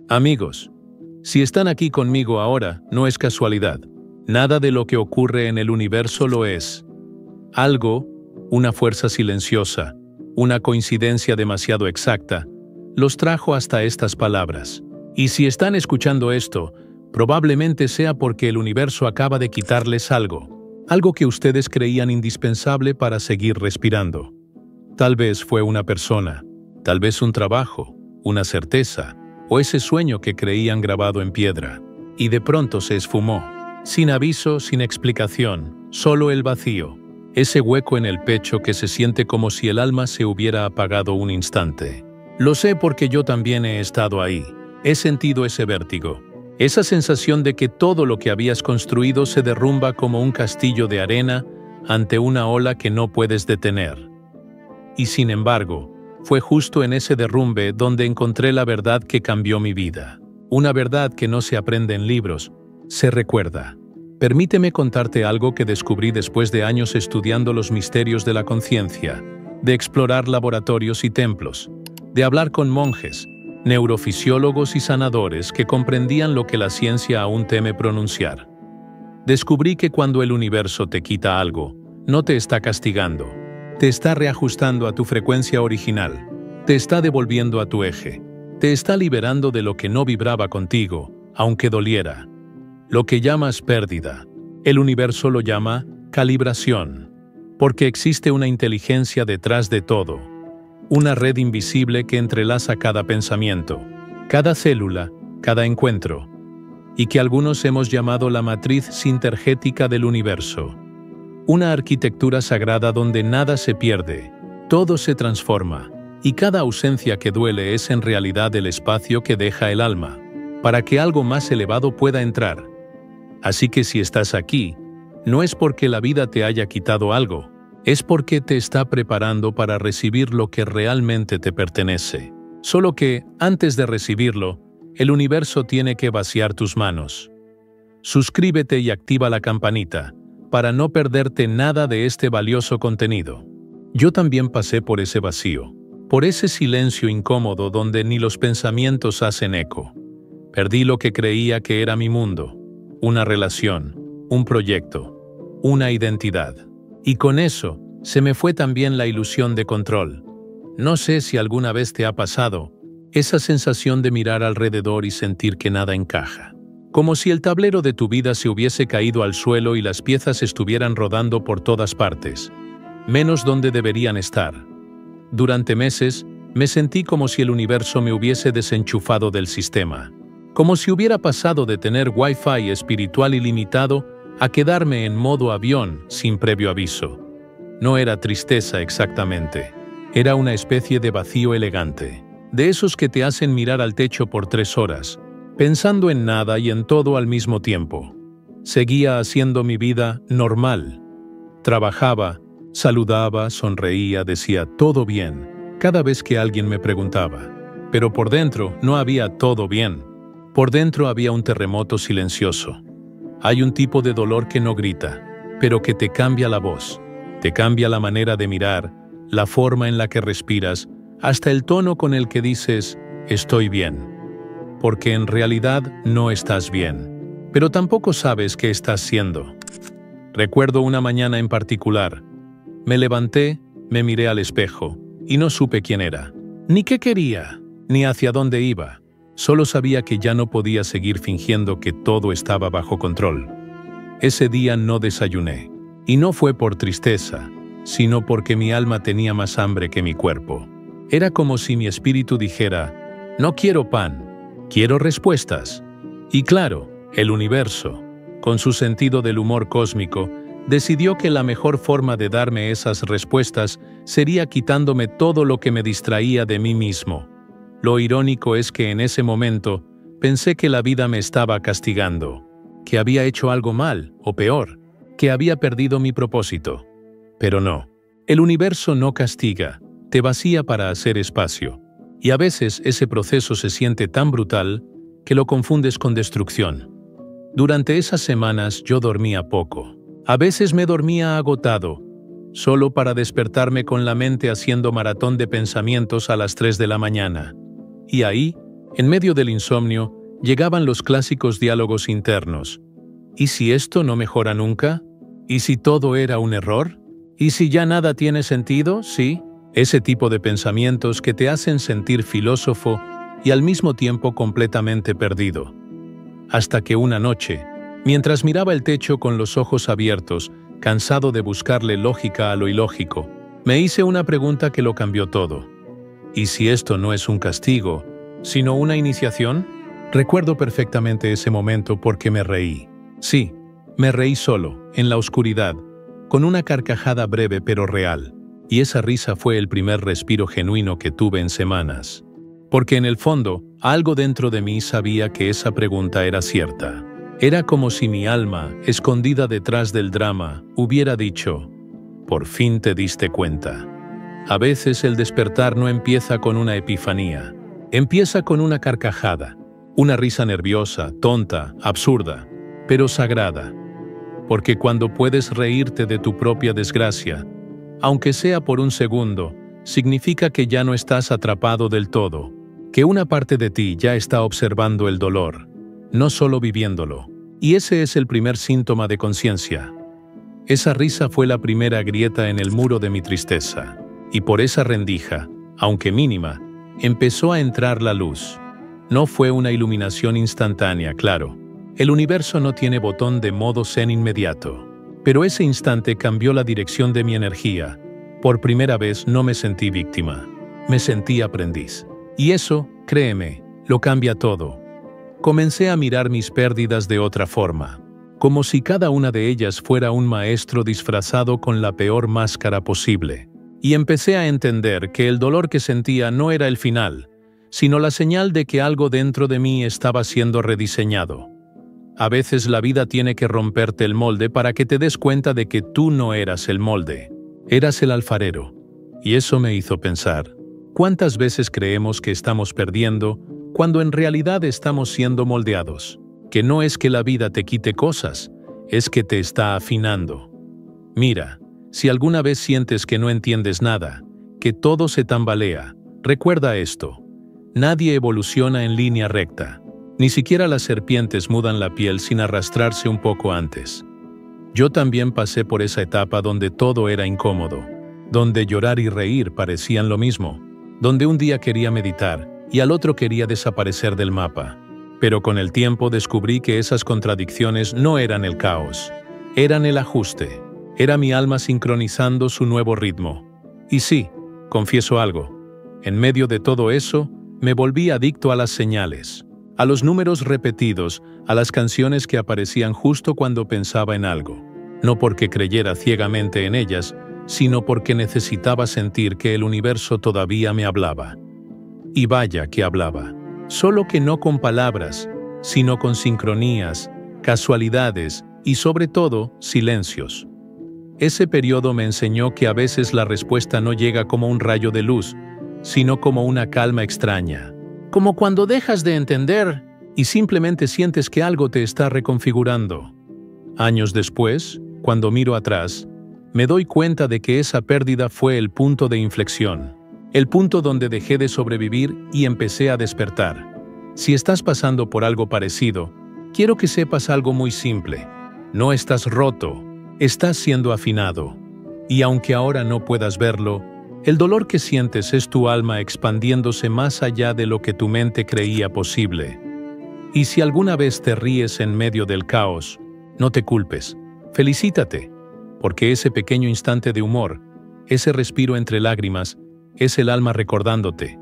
Amigos, si están aquí conmigo ahora, no es casualidad. Nada de lo que ocurre en el universo lo es. Algo, una fuerza silenciosa, una coincidencia demasiado exacta, los trajo hasta estas palabras. Y si están escuchando esto, probablemente sea porque el universo acaba de quitarles algo que ustedes creían indispensable para seguir respirando. Tal vez fue una persona, tal vez un trabajo, una certeza, o ese sueño que creían grabado en piedra, y de pronto se esfumó. Sin aviso, sin explicación, solo el vacío. Ese hueco en el pecho que se siente como si el alma se hubiera apagado un instante. Lo sé porque yo también he estado ahí. He sentido ese vértigo. Esa sensación de que todo lo que habías construido se derrumba como un castillo de arena ante una ola que no puedes detener. Y sin embargo, fue justo en ese derrumbe donde encontré la verdad que cambió mi vida. Una verdad que no se aprende en libros, se recuerda. Permíteme contarte algo que descubrí después de años estudiando los misterios de la conciencia, de explorar laboratorios y templos, de hablar con monjes, neurofisiólogos y sanadores que comprendían lo que la ciencia aún teme pronunciar. Descubrí que cuando el universo te quita algo, no te está castigando, te está reajustando a tu frecuencia original, te está devolviendo a tu eje, te está liberando de lo que no vibraba contigo, aunque doliera. Lo que llamas pérdida, el universo lo llama calibración, porque existe una inteligencia detrás de todo, una red invisible que entrelaza cada pensamiento, cada célula, cada encuentro, y que algunos hemos llamado la matriz sintergética del universo. Una arquitectura sagrada donde nada se pierde, todo se transforma, y cada ausencia que duele es en realidad el espacio que deja el alma, para que algo más elevado pueda entrar. Así que si estás aquí, no es porque la vida te haya quitado algo, es porque te está preparando para recibir lo que realmente te pertenece. Solo que, antes de recibirlo, el universo tiene que vaciar tus manos. Suscríbete y activa la campanita, para no perderte nada de este valioso contenido. Yo también pasé por ese vacío, por ese silencio incómodo donde ni los pensamientos hacen eco. Perdí lo que creía que era mi mundo, una relación, un proyecto, una identidad. Y con eso, se me fue también la ilusión de control. No sé si alguna vez te ha pasado, esa sensación de mirar alrededor y sentir que nada encaja. Como si el tablero de tu vida se hubiese caído al suelo y las piezas estuvieran rodando por todas partes, menos donde deberían estar. Durante meses, me sentí como si el universo me hubiese desenchufado del sistema. Como si hubiera pasado de tener Wi-Fi espiritual ilimitado a quedarme en modo avión sin previo aviso. No era tristeza exactamente. Era una especie de vacío elegante. De esos que te hacen mirar al techo por 3 horas, pensando en nada y en todo al mismo tiempo. Seguía haciendo mi vida normal. Trabajaba, saludaba, sonreía, decía todo bien, cada vez que alguien me preguntaba. Pero por dentro no había todo bien. Por dentro había un terremoto silencioso. Hay un tipo de dolor que no grita, pero que te cambia la voz, te cambia la manera de mirar, la forma en la que respiras, hasta el tono con el que dices, estoy bien. Porque en realidad no estás bien, pero tampoco sabes qué estás siendo. Recuerdo una mañana en particular. Me levanté, me miré al espejo, y no supe quién era, ni qué quería, ni hacia dónde iba. Solo sabía que ya no podía seguir fingiendo que todo estaba bajo control. Ese día no desayuné, y no fue por tristeza, sino porque mi alma tenía más hambre que mi cuerpo. Era como si mi espíritu dijera, no quiero pan, quiero respuestas. Y claro, el universo, con su sentido del humor cósmico, decidió que la mejor forma de darme esas respuestas sería quitándome todo lo que me distraía de mí mismo. Lo irónico es que en ese momento pensé que la vida me estaba castigando, que había hecho algo mal, o peor, que había perdido mi propósito. Pero no, el universo no castiga, te vacía para hacer espacio. Y a veces ese proceso se siente tan brutal que lo confundes con destrucción. Durante esas semanas yo dormía poco. A veces me dormía agotado, solo para despertarme con la mente haciendo maratón de pensamientos a las 3 de la mañana. Y ahí, en medio del insomnio, llegaban los clásicos diálogos internos. ¿Y si esto no mejora nunca? ¿Y si todo era un error? ¿Y si ya nada tiene sentido? Sí, ese tipo de pensamientos que te hacen sentir filósofo y al mismo tiempo completamente perdido. Hasta que una noche, mientras miraba el techo con los ojos abiertos, cansado de buscarle lógica a lo ilógico, me hice una pregunta que lo cambió todo. ¿Y si esto no es un castigo, sino una iniciación? Recuerdo perfectamente ese momento porque me reí. Sí, me reí solo, en la oscuridad, con una carcajada breve pero real. Y esa risa fue el primer respiro genuino que tuve en semanas. Porque en el fondo, algo dentro de mí sabía que esa pregunta era cierta. Era como si mi alma, escondida detrás del drama, hubiera dicho: «Por fin te diste cuenta». A veces el despertar no empieza con una epifanía. Empieza con una carcajada, una risa nerviosa, tonta, absurda, pero sagrada. Porque cuando puedes reírte de tu propia desgracia, aunque sea por un segundo, significa que ya no estás atrapado del todo, que una parte de ti ya está observando el dolor, no solo viviéndolo. Y ese es el primer síntoma de conciencia. Esa risa fue la primera grieta en el muro de mi tristeza, y por esa rendija, aunque mínima, empezó a entrar la luz. No fue una iluminación instantánea, claro. El universo no tiene botón de modo zen inmediato. Pero ese instante cambió la dirección de mi energía. Por primera vez no me sentí víctima. Me sentí aprendiz. Y eso, créeme, lo cambia todo. Comencé a mirar mis pérdidas de otra forma, como si cada una de ellas fuera un maestro disfrazado con la peor máscara posible. Y empecé a entender que el dolor que sentía no era el final, sino la señal de que algo dentro de mí estaba siendo rediseñado. A veces la vida tiene que romperte el molde para que te des cuenta de que tú no eras el molde, eras el alfarero. Y eso me hizo pensar, ¿cuántas veces creemos que estamos perdiendo cuando en realidad estamos siendo moldeados? Que no es que la vida te quite cosas, es que te está afinando. Mira, si alguna vez sientes que no entiendes nada, que todo se tambalea, recuerda esto: nadie evoluciona en línea recta. Ni siquiera las serpientes mudan la piel sin arrastrarse un poco antes. Yo también pasé por esa etapa donde todo era incómodo, donde llorar y reír parecían lo mismo, donde un día quería meditar y al otro quería desaparecer del mapa. Pero con el tiempo descubrí que esas contradicciones no eran el caos, eran el ajuste. Era mi alma sincronizando su nuevo ritmo. Y sí, confieso algo, en medio de todo eso, me volví adicto a las señales, a los números repetidos, a las canciones que aparecían justo cuando pensaba en algo. No porque creyera ciegamente en ellas, sino porque necesitaba sentir que el universo todavía me hablaba. Y vaya que hablaba. Solo que no con palabras, sino con sincronías, casualidades y sobre todo, silencios. Ese periodo me enseñó que a veces la respuesta no llega como un rayo de luz, sino como una calma extraña. Como cuando dejas de entender y simplemente sientes que algo te está reconfigurando. Años después, cuando miro atrás, me doy cuenta de que esa pérdida fue el punto de inflexión, el punto donde dejé de sobrevivir y empecé a despertar. Si estás pasando por algo parecido, quiero que sepas algo muy simple. No estás roto, estás siendo afinado. Y aunque ahora no puedas verlo, el dolor que sientes es tu alma expandiéndose más allá de lo que tu mente creía posible. Y si alguna vez te ríes en medio del caos, no te culpes, felicítate, porque ese pequeño instante de humor, ese respiro entre lágrimas, es el alma recordándote: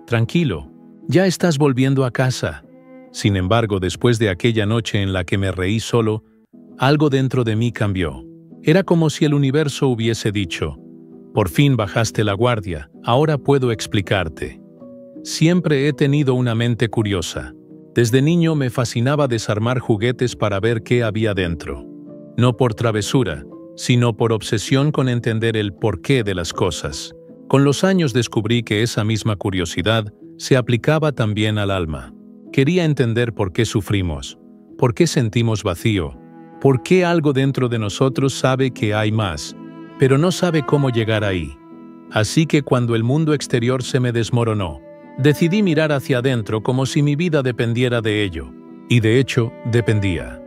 tranquilo, ya estás volviendo a casa. Sin embargo, después de aquella noche en la que me reí solo, algo dentro de mí cambió. Era como si el universo hubiese dicho: por fin bajaste la guardia, ahora puedo explicarte. Siempre he tenido una mente curiosa. Desde niño me fascinaba desarmar juguetes para ver qué había dentro. No por travesura, sino por obsesión con entender el porqué de las cosas. Con los años descubrí que esa misma curiosidad se aplicaba también al alma. Quería entender por qué sufrimos, por qué sentimos vacío, por qué algo dentro de nosotros sabe que hay más, pero no sabe cómo llegar ahí. Así que cuando el mundo exterior se me desmoronó, decidí mirar hacia adentro como si mi vida dependiera de ello. Y de hecho, dependía.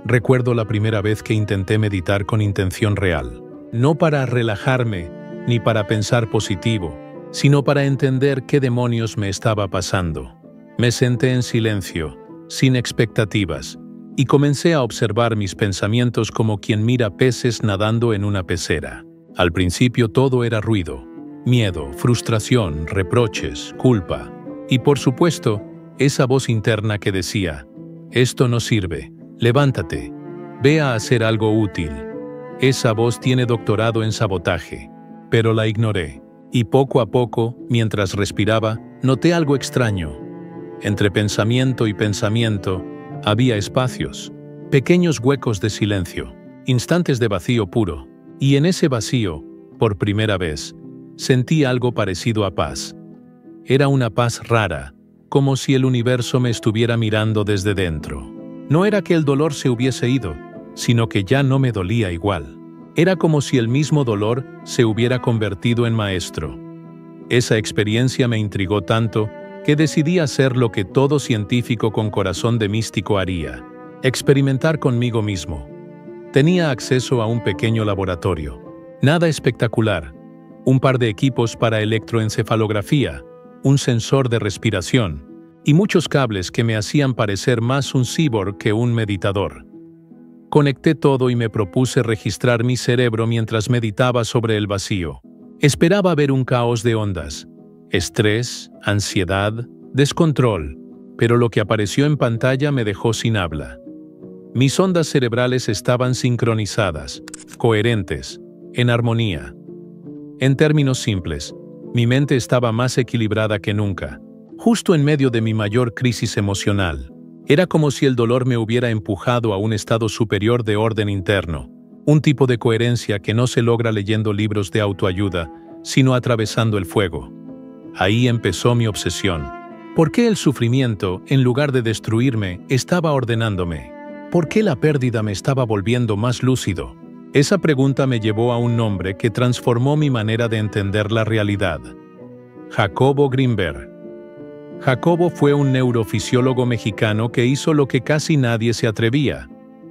Recuerdo la primera vez que intenté meditar con intención real. No para relajarme, ni para pensar positivo, sino para entender qué demonios me estaba pasando. Me senté en silencio, sin expectativas, y comencé a observar mis pensamientos como quien mira peces nadando en una pecera. Al principio todo era ruido, miedo, frustración, reproches, culpa, y por supuesto, esa voz interna que decía, «Esto no sirve, levántate, ve a hacer algo útil». Esa voz tiene doctorado en sabotaje, pero la ignoré, y poco a poco, mientras respiraba, noté algo extraño. Entre pensamiento y pensamiento, había espacios, pequeños huecos de silencio, instantes de vacío puro, y en ese vacío, por primera vez, sentí algo parecido a paz. Era una paz rara, como si el universo me estuviera mirando desde dentro. No era que el dolor se hubiese ido, sino que ya no me dolía igual. Era como si el mismo dolor se hubiera convertido en maestro. Esa experiencia me intrigó tanto que decidí hacer lo que todo científico con corazón de místico haría: experimentar conmigo mismo. Tenía acceso a un pequeño laboratorio. Nada espectacular. Un par de equipos para electroencefalografía, un sensor de respiración, y muchos cables que me hacían parecer más un cyborg que un meditador. Conecté todo y me propuse registrar mi cerebro mientras meditaba sobre el vacío. Esperaba ver un caos de ondas, estrés, ansiedad, descontrol, pero lo que apareció en pantalla me dejó sin habla. Mis ondas cerebrales estaban sincronizadas, coherentes, en armonía. En términos simples, mi mente estaba más equilibrada que nunca, justo en medio de mi mayor crisis emocional. Era como si el dolor me hubiera empujado a un estado superior de orden interno, un tipo de coherencia que no se logra leyendo libros de autoayuda, sino atravesando el fuego. Ahí empezó mi obsesión. ¿Por qué el sufrimiento, en lugar de destruirme, estaba ordenándome? ¿Por qué la pérdida me estaba volviendo más lúcido? Esa pregunta me llevó a un nombre que transformó mi manera de entender la realidad: Jacobo Grinberg. Jacobo fue un neurofisiólogo mexicano que hizo lo que casi nadie se atrevía: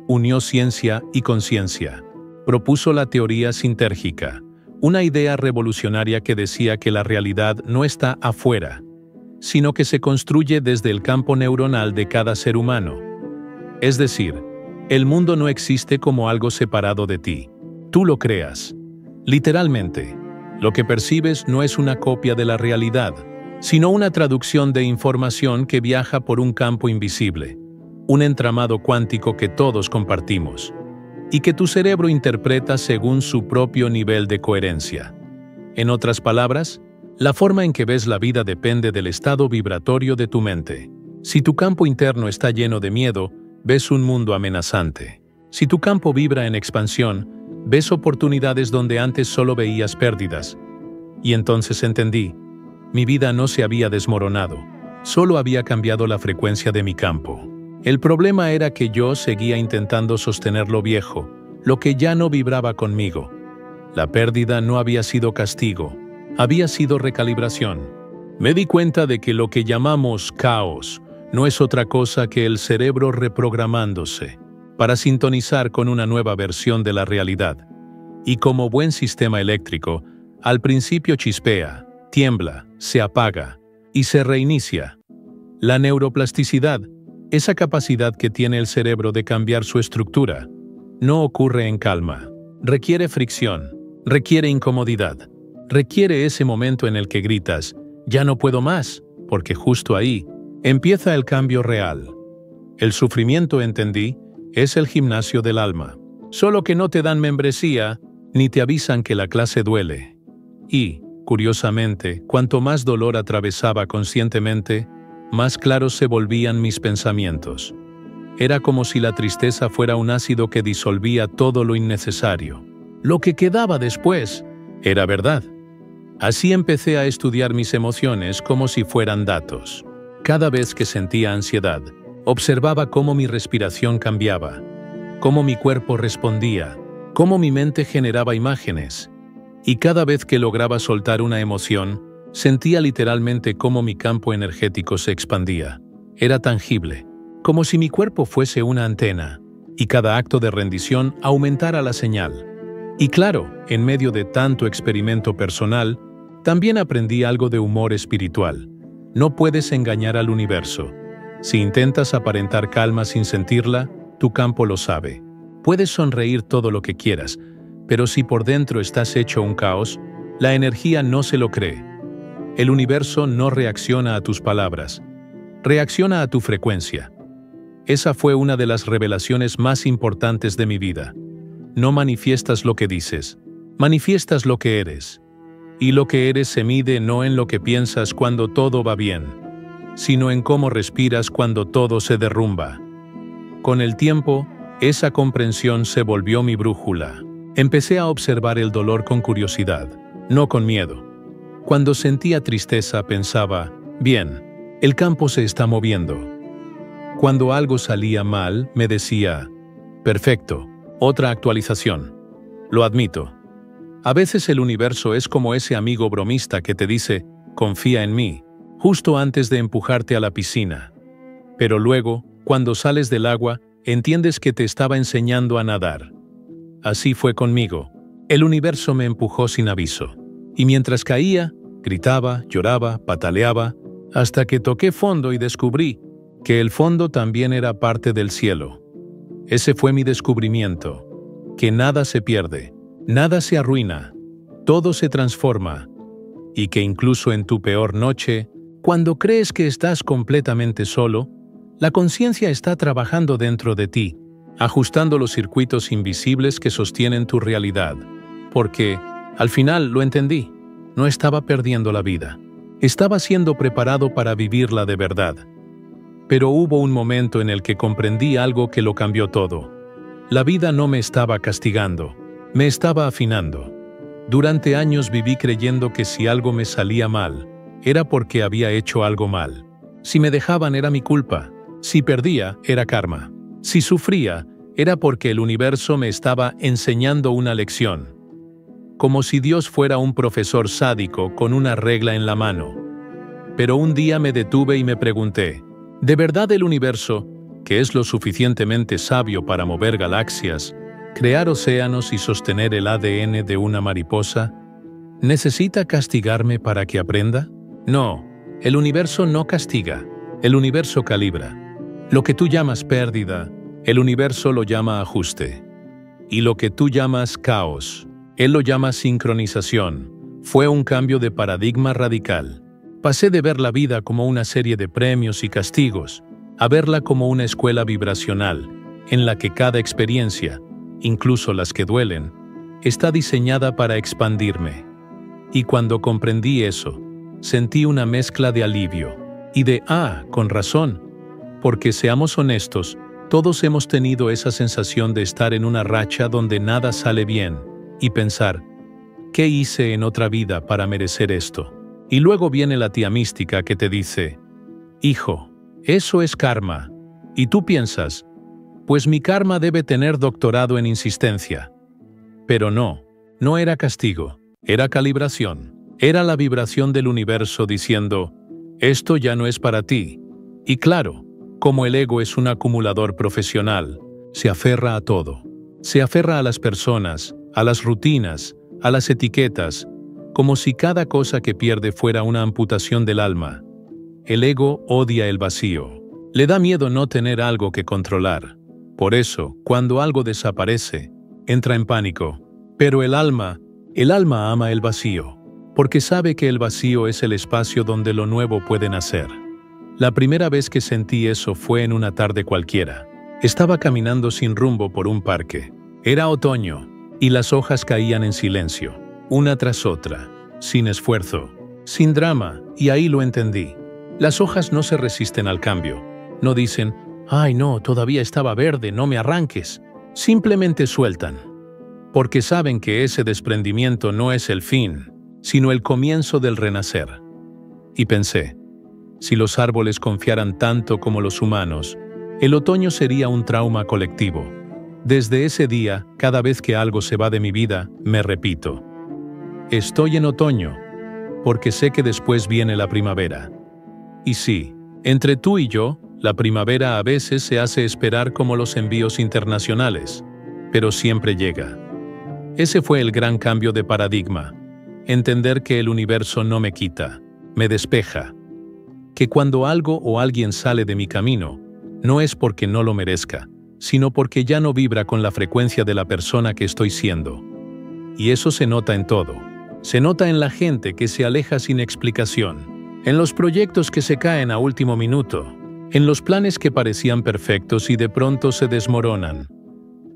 unió ciencia y conciencia. Propuso la teoría sintérgica, una idea revolucionaria que decía que la realidad no está afuera, sino que se construye desde el campo neuronal de cada ser humano. Es decir, el mundo no existe como algo separado de ti. Tú lo creas. Literalmente, lo que percibes no es una copia de la realidad, sino una traducción de información que viaja por un campo invisible, un entramado cuántico que todos compartimos, y que tu cerebro interpreta según su propio nivel de coherencia. En otras palabras, la forma en que ves la vida depende del estado vibratorio de tu mente. Si tu campo interno está lleno de miedo, ves un mundo amenazante. Si tu campo vibra en expansión, ves oportunidades donde antes solo veías pérdidas. Y entonces entendí: mi vida no se había desmoronado, solo había cambiado la frecuencia de mi campo. El problema era que yo seguía intentando sostener lo viejo, lo que ya no vibraba conmigo. La pérdida no había sido castigo, había sido recalibración. Me di cuenta de que lo que llamamos caos no es otra cosa que el cerebro reprogramándose para sintonizar con una nueva versión de la realidad. Y como buen sistema eléctrico, al principio chispea, tiembla, se apaga y se reinicia. La neuroplasticidad, esa capacidad que tiene el cerebro de cambiar su estructura, no ocurre en calma. Requiere fricción, requiere incomodidad, requiere ese momento en el que gritas: «Ya no puedo más», porque justo ahí empieza el cambio real. El sufrimiento, entendí, es el gimnasio del alma. Solo que no te dan membresía, ni te avisan que la clase duele. Y, curiosamente, cuanto más dolor atravesaba conscientemente, más claros se volvían mis pensamientos. Era como si la tristeza fuera un ácido que disolvía todo lo innecesario. Lo que quedaba después era verdad. Así empecé a estudiar mis emociones como si fueran datos. Cada vez que sentía ansiedad, observaba cómo mi respiración cambiaba, cómo mi cuerpo respondía, cómo mi mente generaba imágenes. Y cada vez que lograba soltar una emoción, sentía literalmente cómo mi campo energético se expandía. Era tangible, como si mi cuerpo fuese una antena, y cada acto de rendición aumentara la señal. Y claro, en medio de tanto experimento personal, también aprendí algo de humor espiritual. No puedes engañar al universo. Si intentas aparentar calma sin sentirla, tu campo lo sabe. Puedes sonreír todo lo que quieras, pero si por dentro estás hecho un caos, la energía no se lo cree. El universo no reacciona a tus palabras, reacciona a tu frecuencia. Esa fue una de las revelaciones más importantes de mi vida. No manifiestas lo que dices, manifiestas lo que eres. Y lo que eres se mide no en lo que piensas cuando todo va bien, sino en cómo respiras cuando todo se derrumba. Con el tiempo, esa comprensión se volvió mi brújula. Empecé a observar el dolor con curiosidad, no con miedo. Cuando sentía tristeza pensaba, bien, el campo se está moviendo. Cuando algo salía mal, me decía, perfecto, otra actualización. Lo admito. A veces el universo es como ese amigo bromista que te dice, confía en mí, justo antes de empujarte a la piscina. Pero luego, cuando sales del agua, entiendes que te estaba enseñando a nadar. Así fue conmigo. El universo me empujó sin aviso. Y mientras caía, gritaba, lloraba, pataleaba, hasta que toqué fondo y descubrí que el fondo también era parte del cielo. Ese fue mi descubrimiento, que nada se pierde, nada se arruina, todo se transforma, y que incluso en tu peor noche, cuando crees que estás completamente solo, la conciencia está trabajando dentro de ti, ajustando los circuitos invisibles que sostienen tu realidad. Porque, al final, lo entendí, no estaba perdiendo la vida. Estaba siendo preparado para vivirla de verdad. Pero hubo un momento en el que comprendí algo que lo cambió todo. La vida no me estaba castigando, me estaba afinando. Durante años viví creyendo que si algo me salía mal, era porque había hecho algo mal. Si me dejaban era mi culpa, si perdía era karma. Si sufría, era porque el universo me estaba enseñando una lección. Como si Dios fuera un profesor sádico con una regla en la mano. Pero un día me detuve y me pregunté, ¿de verdad el universo, que es lo suficientemente sabio para mover galaxias, crear océanos y sostener el ADN de una mariposa, necesita castigarme para que aprenda? No, el universo no castiga, el universo calibra. Lo que tú llamas pérdida, el universo lo llama ajuste. Y lo que tú llamas caos, él lo llama sincronización. Fue un cambio de paradigma radical. Pasé de ver la vida como una serie de premios y castigos, a verla como una escuela vibracional, en la que cada experiencia, incluso las que duelen, está diseñada para expandirme. Y cuando comprendí eso, sentí una mezcla de alivio y de, con razón, porque seamos honestos, todos hemos tenido esa sensación de estar en una racha donde nada sale bien, y pensar, ¿qué hice en otra vida para merecer esto? Y luego viene la tía mística que te dice, hijo, eso es karma. Y tú piensas, pues mi karma debe tener doctorado en insistencia. Pero no era castigo, era calibración. Era la vibración del universo diciendo, esto ya no es para ti. Y claro, como el ego es un acumulador profesional, se aferra a todo. Se aferra a las personas, a las rutinas, a las etiquetas, como si cada cosa que pierde fuera una amputación del alma. El ego odia el vacío. Le da miedo no tener algo que controlar. Por eso, cuando algo desaparece, entra en pánico. Pero el alma ama el vacío, porque sabe que el vacío es el espacio donde lo nuevo puede nacer. La primera vez que sentí eso fue en una tarde cualquiera. Estaba caminando sin rumbo por un parque. Era otoño, y las hojas caían en silencio, una tras otra, sin esfuerzo, sin drama, y ahí lo entendí. Las hojas no se resisten al cambio. No dicen, ¡ay no, todavía estaba verde, no me arranques! Simplemente sueltan, porque saben que ese desprendimiento no es el fin, sino el comienzo del renacer. Y pensé, si los árboles confiaran tanto como los humanos, el otoño sería un trauma colectivo. Desde ese día, cada vez que algo se va de mi vida, me repito: estoy en otoño, porque sé que después viene la primavera. Y sí, entre tú y yo, la primavera a veces se hace esperar como los envíos internacionales, pero siempre llega. Ese fue el gran cambio de paradigma. Entender que el universo no me quita, me despeja. Que cuando algo o alguien sale de mi camino, no es porque no lo merezca, sino porque ya no vibra con la frecuencia de la persona que estoy siendo. Y eso se nota en todo. Se nota en la gente que se aleja sin explicación, en los proyectos que se caen a último minuto, en los planes que parecían perfectos y de pronto se desmoronan.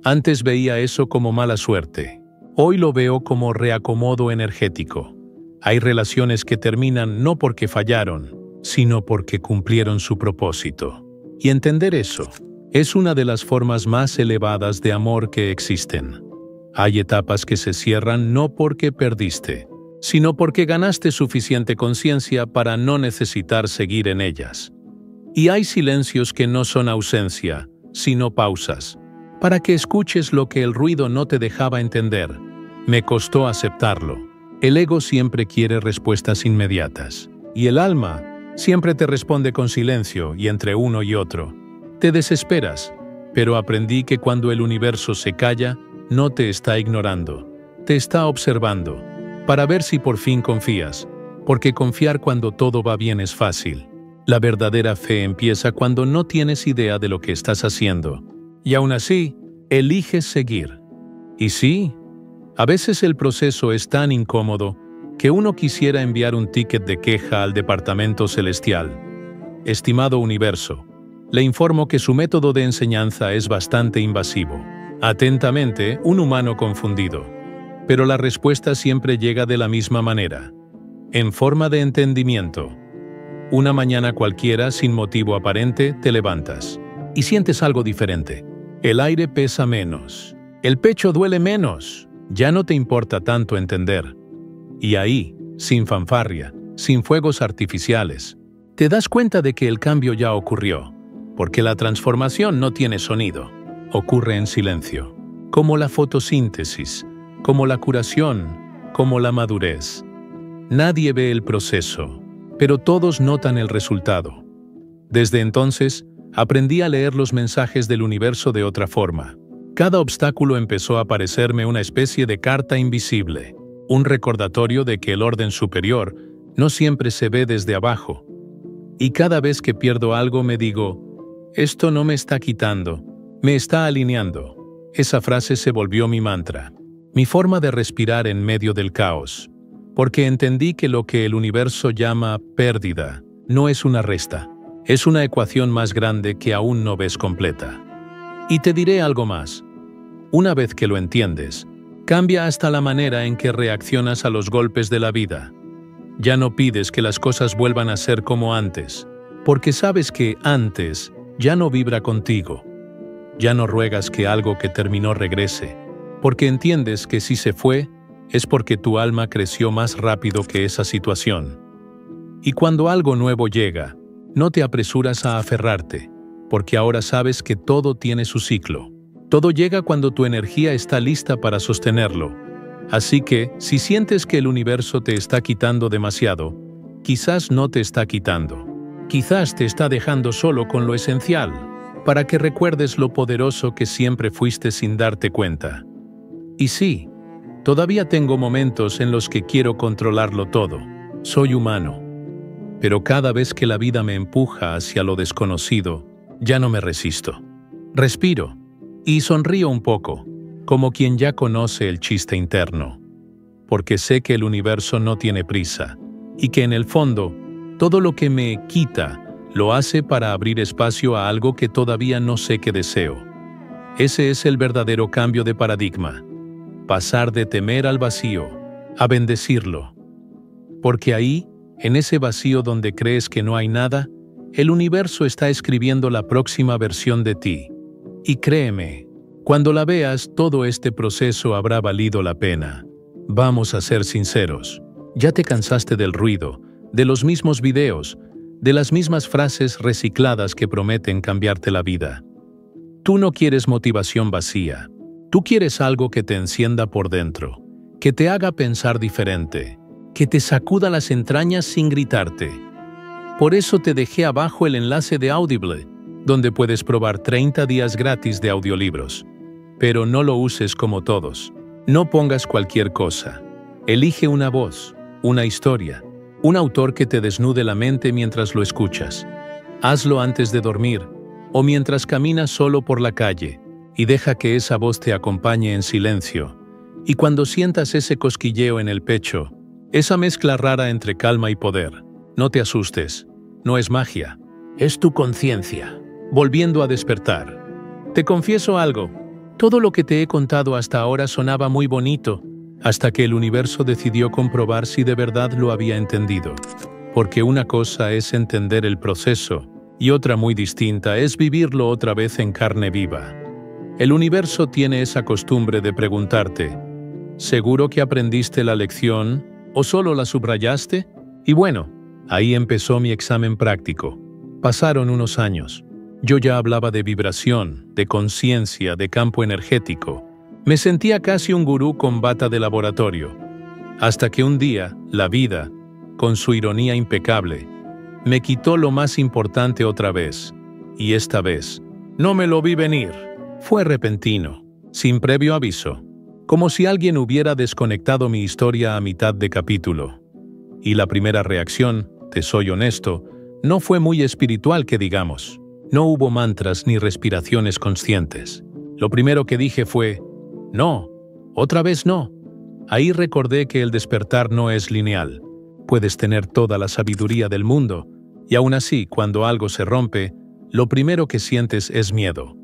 Antes veía eso como mala suerte. Hoy lo veo como reacomodo energético. Hay relaciones que terminan no porque fallaron, sino porque cumplieron su propósito. Y entender eso es una de las formas más elevadas de amor que existen. Hay etapas que se cierran no porque perdiste, sino porque ganaste suficiente conciencia para no necesitar seguir en ellas. Y hay silencios que no son ausencia, sino pausas, para que escuches lo que el ruido no te dejaba entender. Me costó aceptarlo. El ego siempre quiere respuestas inmediatas, y el alma siempre te responde con silencio y entre uno y otro. Te desesperas, pero aprendí que cuando el universo se calla, no te está ignorando, te está observando, para ver si por fin confías, porque confiar cuando todo va bien es fácil. La verdadera fe empieza cuando no tienes idea de lo que estás haciendo, y aún así, eliges seguir. Y sí, a veces el proceso es tan incómodo que uno quisiera enviar un ticket de queja al departamento celestial. Estimado universo, le informo que su método de enseñanza es bastante invasivo. Atentamente, un humano confundido. Pero la respuesta siempre llega de la misma manera, en forma de entendimiento. Una mañana cualquiera, sin motivo aparente, te levantas y sientes algo diferente. El aire pesa menos, el pecho duele menos, ya no te importa tanto entender. Y ahí, sin fanfarria, sin fuegos artificiales, te das cuenta de que el cambio ya ocurrió, porque la transformación no tiene sonido, ocurre en silencio, como la fotosíntesis, como la curación, como la madurez. Nadie ve el proceso, pero todos notan el resultado. Desde entonces, aprendí a leer los mensajes del universo de otra forma. Cada obstáculo empezó a parecerme una especie de carta invisible, un recordatorio de que el orden superior no siempre se ve desde abajo. Y cada vez que pierdo algo me digo, esto no me está quitando, me está alineando. Esa frase se volvió mi mantra, mi forma de respirar en medio del caos, porque entendí que lo que el universo llama pérdida no es una resta, es una ecuación más grande que aún no ves completa. Y te diré algo más. Una vez que lo entiendes, cambia hasta la manera en que reaccionas a los golpes de la vida. Ya no pides que las cosas vuelvan a ser como antes, porque sabes que antes ya no vibra contigo. Ya no ruegas que algo que terminó regrese, porque entiendes que si se fue, es porque tu alma creció más rápido que esa situación. Y cuando algo nuevo llega, no te apresuras a aferrarte, porque ahora sabes que todo tiene su ciclo. Todo llega cuando tu energía está lista para sostenerlo. Así que, si sientes que el universo te está quitando demasiado, quizás no te está quitando. Quizás te está dejando solo con lo esencial, para que recuerdes lo poderoso que siempre fuiste sin darte cuenta. Y sí, todavía tengo momentos en los que quiero controlarlo todo. Soy humano. Pero cada vez que la vida me empuja hacia lo desconocido, ya no me resisto. Respiro y sonrío un poco, como quien ya conoce el chiste interno, porque sé que el universo no tiene prisa y que en el fondo, todo lo que me quita lo hace para abrir espacio a algo que todavía no sé que deseo. Ese es el verdadero cambio de paradigma. Pasar de temer al vacío a bendecirlo. Porque ahí, en ese vacío donde crees que no hay nada, el universo está escribiendo la próxima versión de ti. Y créeme, cuando la veas, todo este proceso habrá valido la pena. Vamos a ser sinceros. Ya te cansaste del ruido, de los mismos videos, de las mismas frases recicladas que prometen cambiarte la vida. Tú no quieres motivación vacía. Tú quieres algo que te encienda por dentro, que te haga pensar diferente, que te sacuda las entrañas sin gritarte. Por eso te dejé abajo el enlace de Audible, donde puedes probar 30 días gratis de audiolibros. Pero no lo uses como todos. No pongas cualquier cosa. Elige una voz, una historia, un autor que te desnude la mente mientras lo escuchas. Hazlo antes de dormir o mientras caminas solo por la calle y deja que esa voz te acompañe en silencio. Y cuando sientas ese cosquilleo en el pecho, esa mezcla rara entre calma y poder, no te asustes, no es magia, es tu conciencia, volviendo a despertar. Te confieso algo, todo lo que te he contado hasta ahora sonaba muy bonito, hasta que el universo decidió comprobar si de verdad lo había entendido. Porque una cosa es entender el proceso, y otra muy distinta es vivirlo otra vez en carne viva. El universo tiene esa costumbre de preguntarte, ¿seguro que aprendiste la lección o solo la subrayaste? Y bueno, ahí empezó mi examen práctico. Pasaron unos años. Yo ya hablaba de vibración, de conciencia, de campo energético. Me sentía casi un gurú con bata de laboratorio. Hasta que un día, la vida, con su ironía impecable, me quitó lo más importante otra vez. Y esta vez, no me lo vi venir. Fue repentino, sin previo aviso, como si alguien hubiera desconectado mi historia a mitad de capítulo. Y la primera reacción, te soy honesto, no fue muy espiritual que digamos. No hubo mantras ni respiraciones conscientes. Lo primero que dije fue, no, otra vez no. Ahí recordé que el despertar no es lineal. Puedes tener toda la sabiduría del mundo, y aún así, cuando algo se rompe, lo primero que sientes es miedo.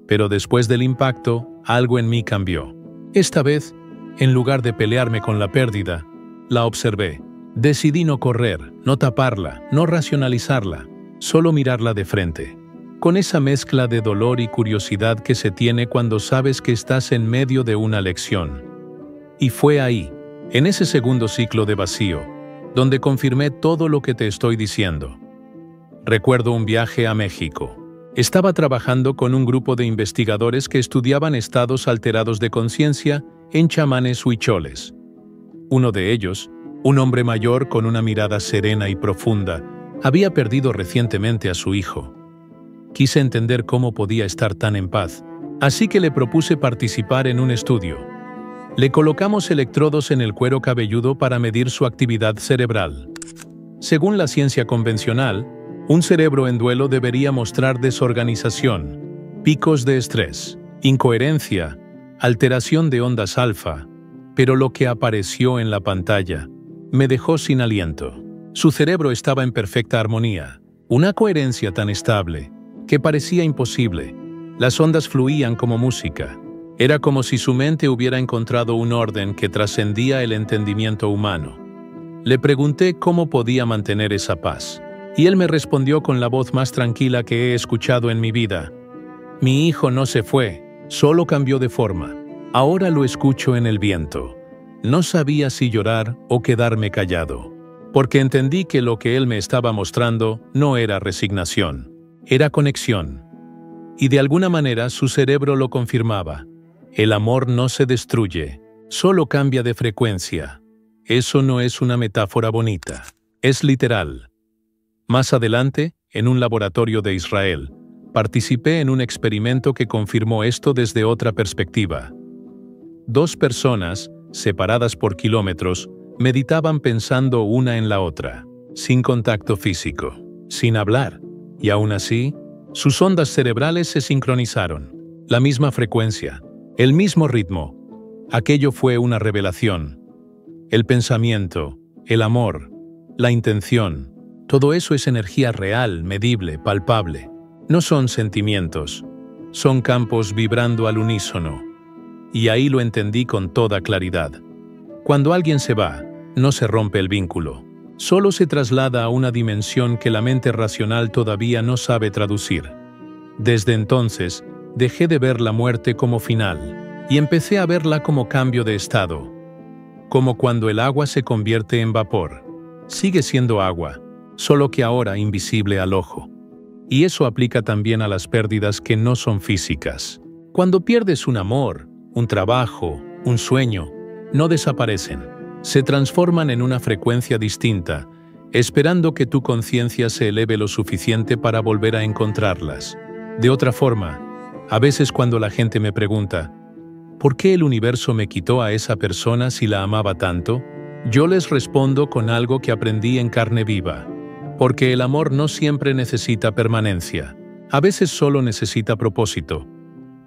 Pero después del impacto, algo en mí cambió. Esta vez, en lugar de pelearme con la pérdida, la observé. Decidí no correr, no taparla, no racionalizarla, solo mirarla de frente. Con esa mezcla de dolor y curiosidad que se tiene cuando sabes que estás en medio de una lección. Y fue ahí, en ese segundo ciclo de vacío, donde confirmé todo lo que te estoy diciendo. Recuerdo un viaje a México. Estaba trabajando con un grupo de investigadores que estudiaban estados alterados de conciencia en chamanes huicholes. Uno de ellos, un hombre mayor con una mirada serena y profunda, había perdido recientemente a su hijo. Quise entender cómo podía estar tan en paz, así que le propuse participar en un estudio. Le colocamos electrodos en el cuero cabelludo para medir su actividad cerebral. Según la ciencia convencional, un cerebro en duelo debería mostrar desorganización, picos de estrés, incoherencia, alteración de ondas alfa, pero lo que apareció en la pantalla me dejó sin aliento. Su cerebro estaba en perfecta armonía, una coherencia tan estable que parecía imposible. Las ondas fluían como música. Era como si su mente hubiera encontrado un orden que trascendía el entendimiento humano. Le pregunté cómo podía mantener esa paz. Y él me respondió con la voz más tranquila que he escuchado en mi vida. Mi hijo no se fue, solo cambió de forma. Ahora lo escucho en el viento. No sabía si llorar o quedarme callado, porque entendí que lo que él me estaba mostrando no era resignación, era conexión. Y de alguna manera su cerebro lo confirmaba. El amor no se destruye, solo cambia de frecuencia. Eso no es una metáfora bonita, es literal. Más adelante, en un laboratorio de Israel, participé en un experimento que confirmó esto desde otra perspectiva. 2 personas, separadas por kilómetros, meditaban pensando una en la otra, sin contacto físico, sin hablar, y aún así, sus ondas cerebrales se sincronizaron. La misma frecuencia, el mismo ritmo. Aquello fue una revelación. El pensamiento, el amor, la intención, todo eso es energía real, medible, palpable. No son sentimientos, son campos vibrando al unísono. Y ahí lo entendí con toda claridad. Cuando alguien se va, no se rompe el vínculo. Solo se traslada a una dimensión que la mente racional todavía no sabe traducir. Desde entonces, dejé de ver la muerte como final y empecé a verla como cambio de estado. Como cuando el agua se convierte en vapor. Sigue siendo agua, solo que ahora invisible al ojo. Y eso aplica también a las pérdidas que no son físicas. Cuando pierdes un amor, un trabajo, un sueño, no desaparecen. Se transforman en una frecuencia distinta, esperando que tu conciencia se eleve lo suficiente para volver a encontrarlas. De otra forma, a veces cuando la gente me pregunta, ¿por qué el universo me quitó a esa persona si la amaba tanto? Yo les respondo con algo que aprendí en carne viva. Porque el amor no siempre necesita permanencia. A veces solo necesita propósito.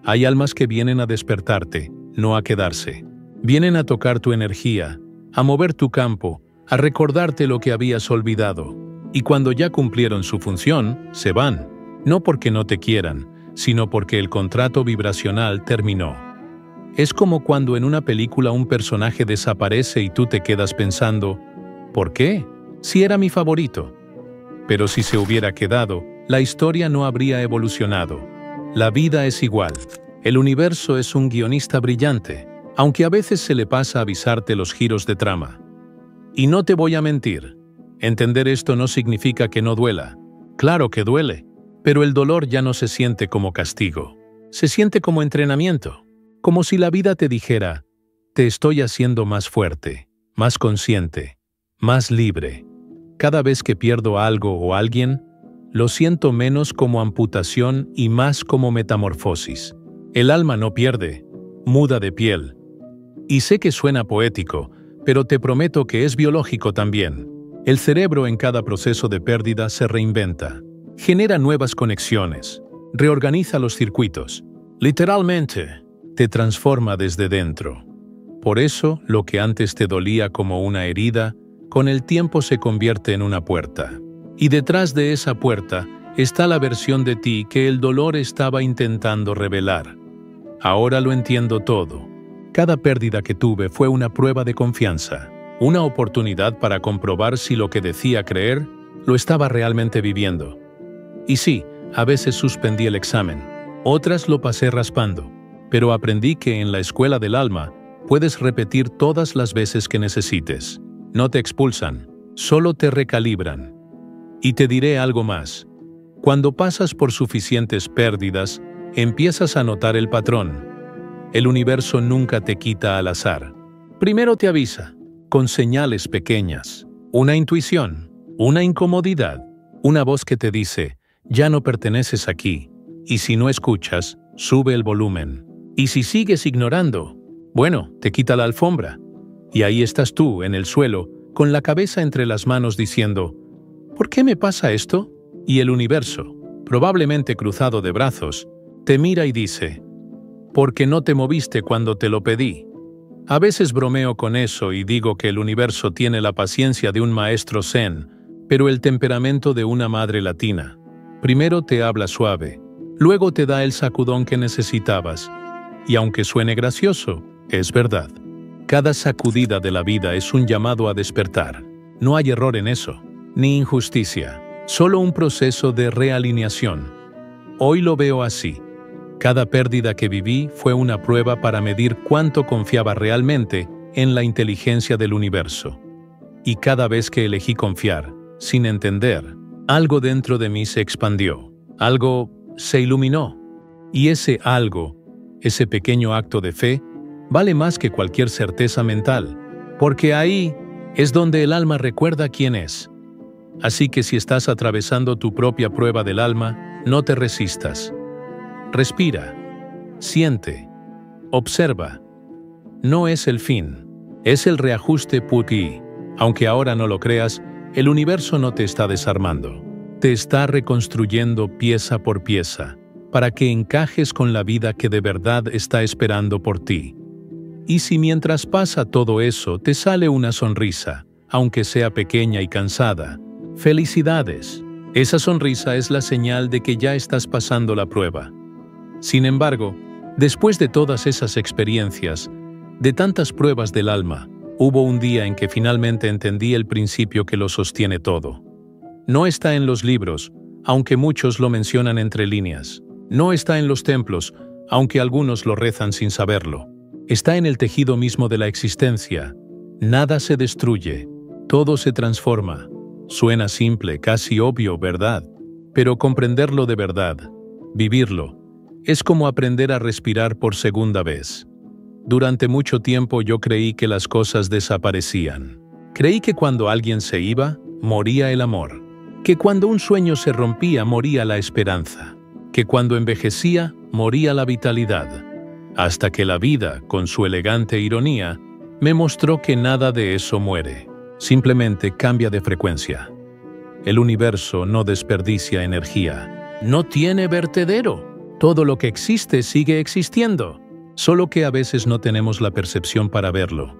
Hay almas que vienen a despertarte, no a quedarse. Vienen a tocar tu energía, a mover tu campo, a recordarte lo que habías olvidado. Y cuando ya cumplieron su función, se van. No porque no te quieran, sino porque el contrato vibracional terminó. Es como cuando en una película un personaje desaparece y tú te quedas pensando, ¿por qué? Si era mi favorito. Pero si se hubiera quedado, la historia no habría evolucionado. La vida es igual. El universo es un guionista brillante, aunque a veces se le pasa a avisarte los giros de trama. Y no te voy a mentir, entender esto no significa que no duela. Claro que duele, pero el dolor ya no se siente como castigo. Se siente como entrenamiento, como si la vida te dijera, te estoy haciendo más fuerte, más consciente, más libre. Cada vez que pierdo algo o alguien, lo siento menos como amputación y más como metamorfosis. El alma no pierde, muda de piel. Y sé que suena poético, pero te prometo que es biológico también. El cerebro en cada proceso de pérdida se reinventa, genera nuevas conexiones, reorganiza los circuitos. Literalmente, te transforma desde dentro. Por eso, lo que antes te dolía como una herida, con el tiempo se convierte en una puerta. Y detrás de esa puerta está la versión de ti que el dolor estaba intentando revelar. Ahora lo entiendo todo. Cada pérdida que tuve fue una prueba de confianza, una oportunidad para comprobar si lo que decía creer lo estaba realmente viviendo. Y sí, a veces suspendí el examen, otras lo pasé raspando, pero aprendí que en la escuela del alma puedes repetir todas las veces que necesites. No te expulsan, solo te recalibran. Y te diré algo más. Cuando pasas por suficientes pérdidas, empiezas a notar el patrón. El universo nunca te quita al azar. Primero te avisa, con señales pequeñas, una intuición, una incomodidad, una voz que te dice, ya no perteneces aquí, y si no escuchas, sube el volumen. Y si sigues ignorando, bueno, te quita la alfombra. Y ahí estás tú, en el suelo, con la cabeza entre las manos diciendo, ¿por qué me pasa esto? Y el universo, probablemente cruzado de brazos, te mira y dice, porque no te moviste cuando te lo pedí. A veces bromeo con eso y digo que el universo tiene la paciencia de un maestro zen, pero el temperamento de una madre latina. Primero te habla suave, luego te da el sacudón que necesitabas. Y aunque suene gracioso, es verdad. Cada sacudida de la vida es un llamado a despertar. No hay error en eso, ni injusticia, solo un proceso de realineación. Hoy lo veo así. Cada pérdida que viví fue una prueba para medir cuánto confiaba realmente en la inteligencia del universo. Y cada vez que elegí confiar, sin entender, algo dentro de mí se expandió, algo se iluminó. Y ese algo, ese pequeño acto de fe, vale más que cualquier certeza mental, porque ahí es donde el alma recuerda quién es. Así que si estás atravesando tu propia prueba del alma, no te resistas. Respira, siente, observa. No es el fin, es el reajuste Puki. Aunque ahora no lo creas, el universo no te está desarmando. Te está reconstruyendo pieza por pieza, para que encajes con la vida que de verdad está esperando por ti. Y si mientras pasa todo eso te sale una sonrisa, aunque sea pequeña y cansada, ¡felicidades! Esa sonrisa es la señal de que ya estás pasando la prueba. Sin embargo, después de todas esas experiencias, de tantas pruebas del alma, hubo un día en que finalmente entendí el principio que lo sostiene todo. No está en los libros, aunque muchos lo mencionan entre líneas. No está en los templos, aunque algunos lo rezan sin saberlo. Está en el tejido mismo de la existencia. Nada se destruye, todo se transforma. Suena simple, casi obvio, ¿verdad? Pero comprenderlo de verdad, vivirlo, es como aprender a respirar por segunda vez. Durante mucho tiempo yo creí que las cosas desaparecían. Creí que cuando alguien se iba, moría el amor. Que cuando un sueño se rompía, moría la esperanza. Que cuando envejecía, moría la vitalidad. Hasta que la vida, con su elegante ironía, me mostró que nada de eso muere. Simplemente cambia de frecuencia. El universo no desperdicia energía. No tiene vertedero. Todo lo que existe sigue existiendo. Solo que a veces no tenemos la percepción para verlo.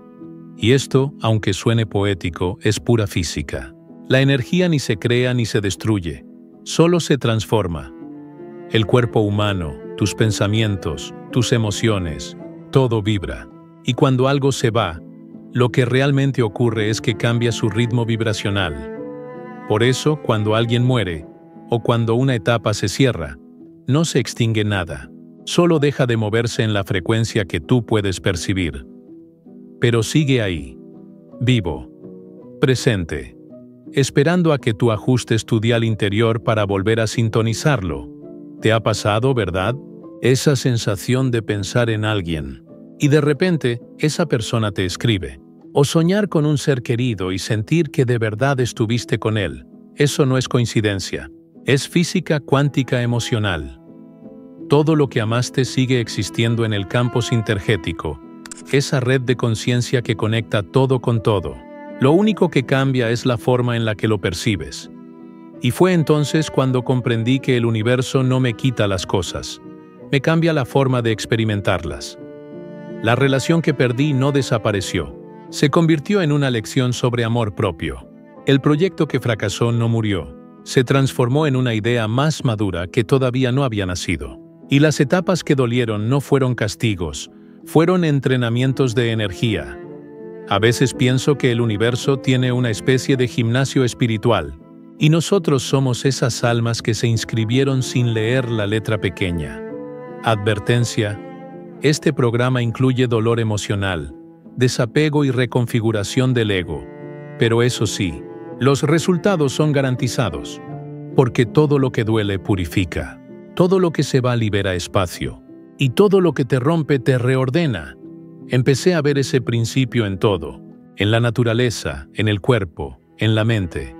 Y esto, aunque suene poético, es pura física. La energía ni se crea ni se destruye. Solo se transforma. El cuerpo humano, tus pensamientos, tus emociones, todo vibra. Y cuando algo se va, lo que realmente ocurre es que cambia su ritmo vibracional. Por eso, cuando alguien muere, o cuando una etapa se cierra, no se extingue nada, solo deja de moverse en la frecuencia que tú puedes percibir. Pero sigue ahí, vivo, presente, esperando a que tú ajustes tu dial interior para volver a sintonizarlo. ¿Te ha pasado, verdad? Esa sensación de pensar en alguien, y de repente esa persona te escribe. O soñar con un ser querido y sentir que de verdad estuviste con él. Eso no es coincidencia. Es física cuántica emocional. Todo lo que amaste sigue existiendo en el campo sintergético, esa red de conciencia que conecta todo con todo. Lo único que cambia es la forma en la que lo percibes. Y fue entonces cuando comprendí que el universo no me quita las cosas, me cambia la forma de experimentarlas. La relación que perdí no desapareció. Se convirtió en una lección sobre amor propio. El proyecto que fracasó no murió. Se transformó en una idea más madura que todavía no había nacido. Y las etapas que dolieron no fueron castigos, fueron entrenamientos de energía. A veces pienso que el universo tiene una especie de gimnasio espiritual, y nosotros somos esas almas que se inscribieron sin leer la letra pequeña. Advertencia: este programa incluye dolor emocional, desapego y reconfiguración del ego. Pero eso sí, los resultados son garantizados. Porque todo lo que duele purifica, todo lo que se va libera espacio, y todo lo que te rompe te reordena. Empecé a ver ese principio en todo, en la naturaleza, en el cuerpo, en la mente.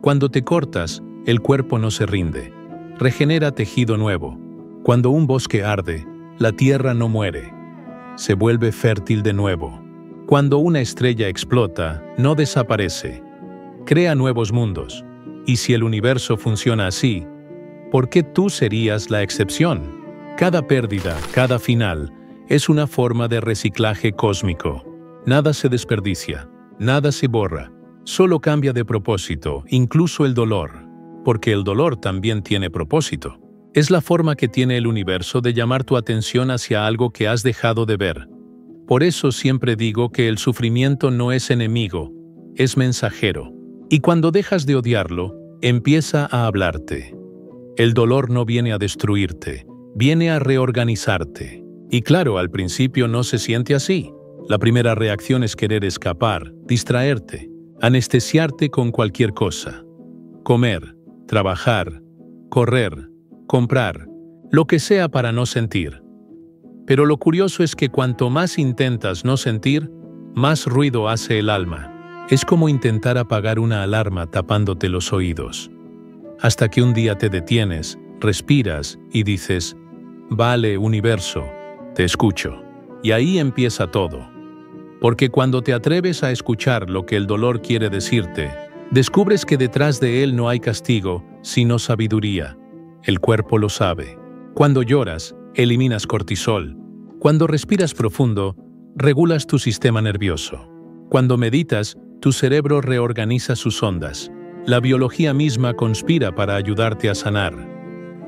Cuando te cortas, el cuerpo no se rinde, regenera tejido nuevo. Cuando un bosque arde, la tierra no muere, se vuelve fértil de nuevo. Cuando una estrella explota, no desaparece, crea nuevos mundos. Y si el universo funciona así, ¿por qué tú serías la excepción? Cada pérdida, cada final, es una forma de reciclaje cósmico. Nada se desperdicia, nada se borra, solo cambia de propósito, incluso el dolor, porque el dolor también tiene propósito. Es la forma que tiene el universo de llamar tu atención hacia algo que has dejado de ver. Por eso siempre digo que el sufrimiento no es enemigo, es mensajero. Y cuando dejas de odiarlo, empieza a hablarte. El dolor no viene a destruirte, viene a reorganizarte. Y claro, al principio no se siente así. La primera reacción es querer escapar, distraerte, anestesiarte con cualquier cosa. Comer, trabajar, correr, comprar, lo que sea para no sentir. Pero lo curioso es que cuanto más intentas no sentir, más ruido hace el alma. Es como intentar apagar una alarma tapándote los oídos. Hasta que un día te detienes, respiras y dices: vale, universo, te escucho. Y ahí empieza todo. Porque cuando te atreves a escuchar lo que el dolor quiere decirte, descubres que detrás de él no hay castigo, sino sabiduría. El cuerpo lo sabe. Cuando lloras, eliminas cortisol. Cuando respiras profundo, regulas tu sistema nervioso. Cuando meditas, tu cerebro reorganiza sus ondas. La biología misma conspira para ayudarte a sanar.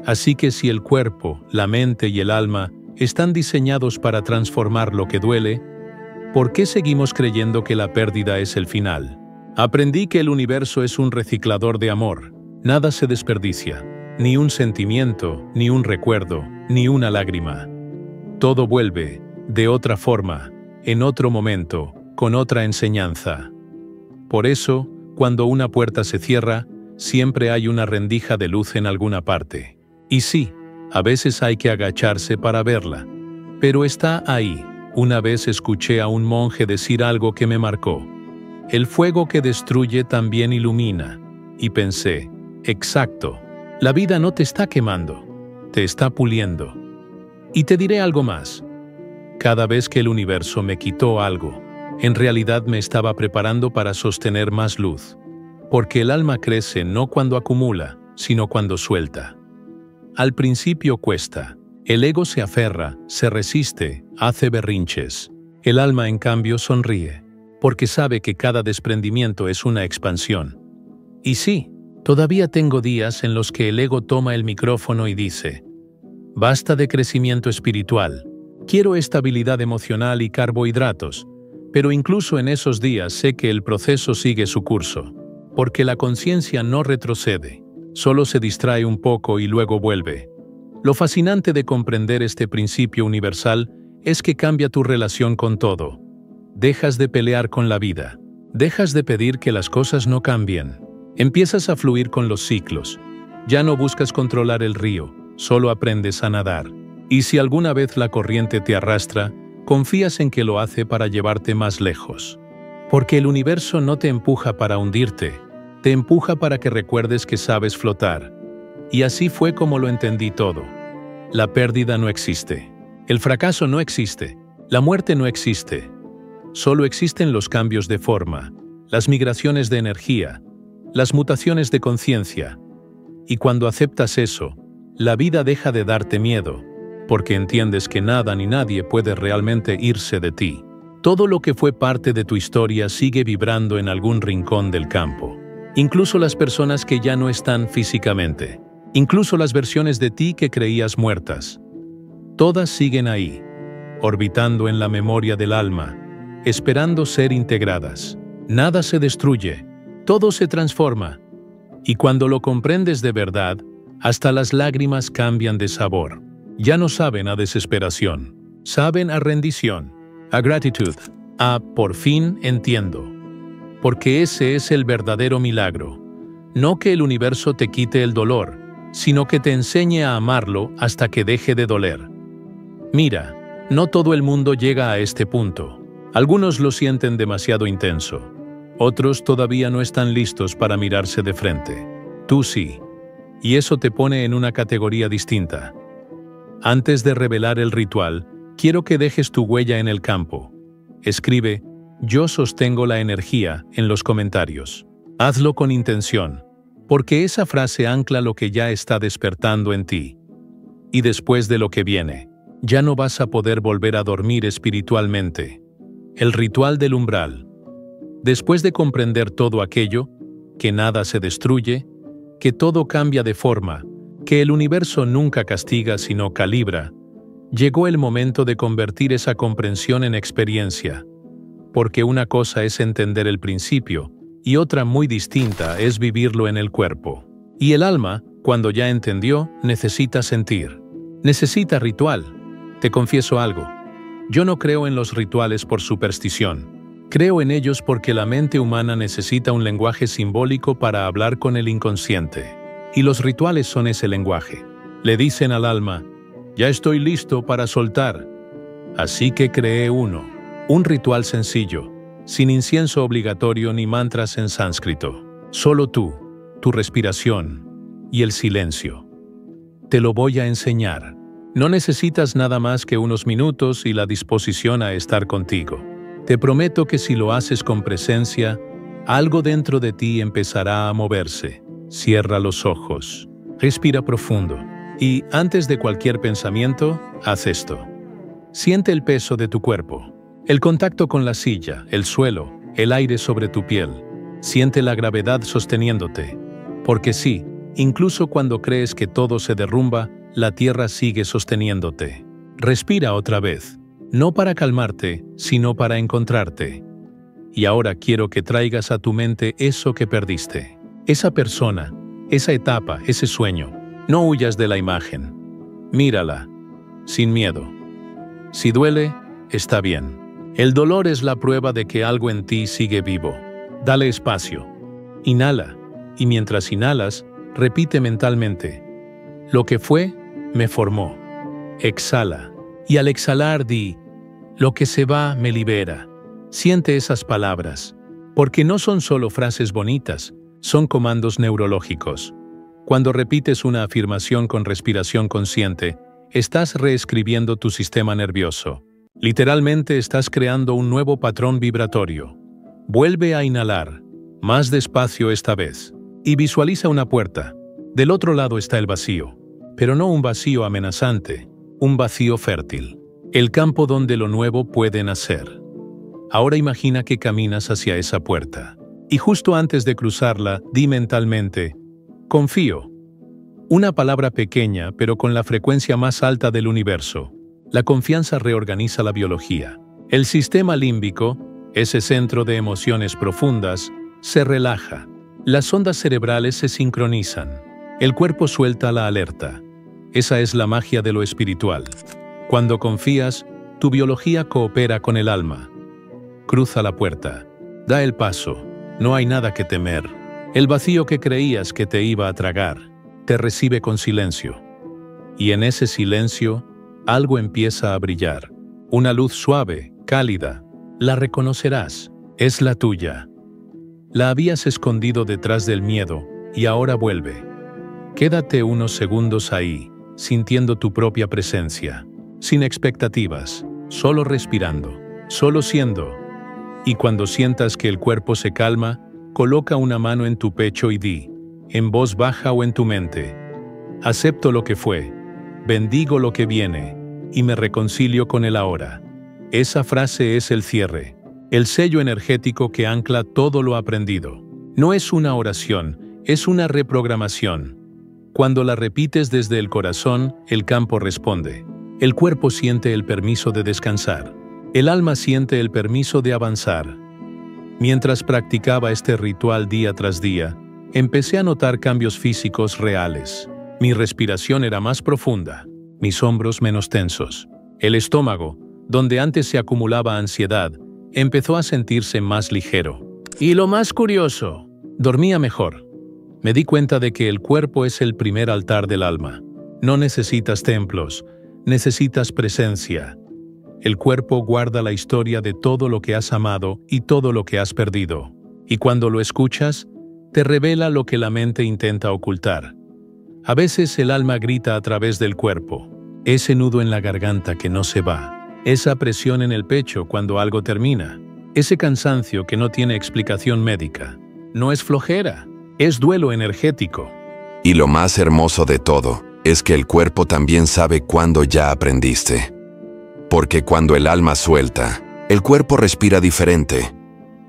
Así que si el cuerpo, la mente y el alma están diseñados para transformar lo que duele, ¿por qué seguimos creyendo que la pérdida es el final? Aprendí que el universo es un reciclador de amor. Nada se desperdicia. Ni un sentimiento, ni un recuerdo, ni una lágrima. Todo vuelve, de otra forma, en otro momento, con otra enseñanza. Por eso, cuando una puerta se cierra, siempre hay una rendija de luz en alguna parte. Y sí, a veces hay que agacharse para verla, pero está ahí. Una vez escuché a un monje decir algo que me marcó. El fuego que destruye también ilumina. Y pensé, exacto, la vida no te está quemando, te está puliendo. Y te diré algo más. Cada vez que el universo me quitó algo, en realidad me estaba preparando para sostener más luz. Porque el alma crece no cuando acumula, sino cuando suelta. Al principio cuesta. El ego se aferra, se resiste, hace berrinches. El alma, en cambio, sonríe, porque sabe que cada desprendimiento es una expansión. Y sí, todavía tengo días en los que el ego toma el micrófono y dice: basta de crecimiento espiritual, quiero estabilidad emocional y carbohidratos, pero incluso en esos días sé que el proceso sigue su curso, porque la conciencia no retrocede, solo se distrae un poco y luego vuelve. Lo fascinante de comprender este principio universal es que cambia tu relación con todo. Dejas de pelear con la vida, dejas de pedir que las cosas no cambien. Empiezas a fluir con los ciclos. Ya no buscas controlar el río, solo aprendes a nadar. Y si alguna vez la corriente te arrastra, confías en que lo hace para llevarte más lejos. Porque el universo no te empuja para hundirte, te empuja para que recuerdes que sabes flotar. Y así fue como lo entendí todo. La pérdida no existe. El fracaso no existe. La muerte no existe. Solo existen los cambios de forma, las migraciones de energía, las mutaciones de conciencia. Y cuando aceptas eso, la vida deja de darte miedo, porque entiendes que nada ni nadie puede realmente irse de ti. Todo lo que fue parte de tu historia sigue vibrando en algún rincón del campo. Incluso las personas que ya no están físicamente. Incluso las versiones de ti que creías muertas. Todas siguen ahí, orbitando en la memoria del alma, esperando ser integradas. Nada se destruye, todo se transforma. Y cuando lo comprendes de verdad, hasta las lágrimas cambian de sabor. Ya no saben a desesperación, saben a rendición, a gratitud, a por fin entiendo. Porque ese es el verdadero milagro. No que el universo te quite el dolor, sino que te enseñe a amarlo hasta que deje de doler. Mira, no todo el mundo llega a este punto. Algunos lo sienten demasiado intenso. Otros todavía no están listos para mirarse de frente. Tú sí. Y eso te pone en una categoría distinta. Antes de revelar el ritual, quiero que dejes tu huella en el campo. Escribe: yo sostengo la energía en los comentarios. Hazlo con intención, porque esa frase ancla lo que ya está despertando en ti. Y después de lo que viene, ya no vas a poder volver a dormir espiritualmente. El ritual del umbral. Después de comprender todo aquello, que nada se destruye, que todo cambia de forma, que el universo nunca castiga sino calibra, llegó el momento de convertir esa comprensión en experiencia. Porque una cosa es entender el principio, y otra muy distinta es vivirlo en el cuerpo. Y el alma, cuando ya entendió, necesita sentir. Necesita ritual. Te confieso algo. Yo no creo en los rituales por superstición. Creo en ellos porque la mente humana necesita un lenguaje simbólico para hablar con el inconsciente. Y los rituales son ese lenguaje. Le dicen al alma: ya estoy listo para soltar. Así que creé uno. Un ritual sencillo, sin incienso obligatorio ni mantras en sánscrito. Solo tú, tu respiración y el silencio. Te lo voy a enseñar. No necesitas nada más que unos minutos y la disposición a estar contigo. Te prometo que si lo haces con presencia, algo dentro de ti empezará a moverse. Cierra los ojos. Respira profundo. Y, antes de cualquier pensamiento, haz esto. Siente el peso de tu cuerpo. El contacto con la silla, el suelo, el aire sobre tu piel. Siente la gravedad sosteniéndote. Porque sí, incluso cuando crees que todo se derrumba, la tierra sigue sosteniéndote. Respira otra vez. No para calmarte, sino para encontrarte. Y ahora quiero que traigas a tu mente eso que perdiste. Esa persona, esa etapa, ese sueño. No huyas de la imagen. Mírala, sin miedo. Si duele, está bien. El dolor es la prueba de que algo en ti sigue vivo. Dale espacio. Inhala y mientras inhalas, repite mentalmente: lo que fue, me formó. Exhala, y al exhalar di: lo que se va, me libera. Siente esas palabras, porque no son solo frases bonitas, son comandos neurológicos. Cuando repites una afirmación con respiración consciente, estás reescribiendo tu sistema nervioso. Literalmente estás creando un nuevo patrón vibratorio. Vuelve a inhalar, más despacio esta vez, y visualiza una puerta. Del otro lado está el vacío, pero no un vacío amenazante, un vacío fértil, el campo donde lo nuevo puede nacer. Ahora imagina que caminas hacia esa puerta, y justo antes de cruzarla, di mentalmente: confío. Una palabra pequeña, pero con la frecuencia más alta del universo. La confianza reorganiza la biología. El sistema límbico, ese centro de emociones profundas, se relaja. Las ondas cerebrales se sincronizan. El cuerpo suelta la alerta. Esa es la magia de lo espiritual. Cuando confías, tu biología coopera con el alma. Cruza la puerta. Da el paso. No hay nada que temer. El vacío que creías que te iba a tragar, te recibe con silencio. Y en ese silencio, algo empieza a brillar. Una luz suave, cálida. La reconocerás. Es la tuya. La habías escondido detrás del miedo, y ahora vuelve. Quédate unos segundos ahí, sintiendo tu propia presencia. Sin expectativas, solo respirando, solo siendo. Y cuando sientas que el cuerpo se calma, coloca una mano en tu pecho y di, en voz baja o en tu mente: acepto lo que fue, bendigo lo que viene, y me reconcilio con el ahora. Esa frase es el cierre, el sello energético que ancla todo lo aprendido. No es una oración, es una reprogramación. Cuando la repites desde el corazón, el campo responde. El cuerpo siente el permiso de descansar. El alma siente el permiso de avanzar. Mientras practicaba este ritual día tras día, empecé a notar cambios físicos reales. Mi respiración era más profunda, mis hombros menos tensos. El estómago, donde antes se acumulaba ansiedad, empezó a sentirse más ligero. Y lo más curioso, dormía mejor. Me di cuenta de que el cuerpo es el primer altar del alma. No necesitas templos, necesitas presencia. El cuerpo guarda la historia de todo lo que has amado y todo lo que has perdido. Y cuando lo escuchas, te revela lo que la mente intenta ocultar. A veces el alma grita a través del cuerpo. Ese nudo en la garganta que no se va. Esa presión en el pecho cuando algo termina. Ese cansancio que no tiene explicación médica. No es flojera, es duelo energético. Y lo más hermoso de todo es que el cuerpo también sabe cuándo ya aprendiste. Porque cuando el alma suelta, el cuerpo respira diferente.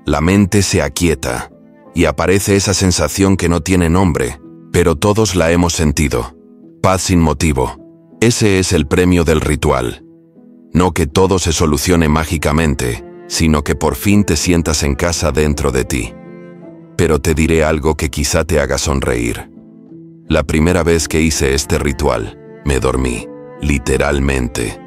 La mente se aquieta y aparece esa sensación que no tiene nombre, pero todos la hemos sentido. Paz sin motivo. Ese es el premio del ritual. No que todo se solucione mágicamente, sino que por fin te sientas en casa dentro de ti. Pero te diré algo que quizá te haga sonreír. La primera vez que hice este ritual, me dormí, literalmente.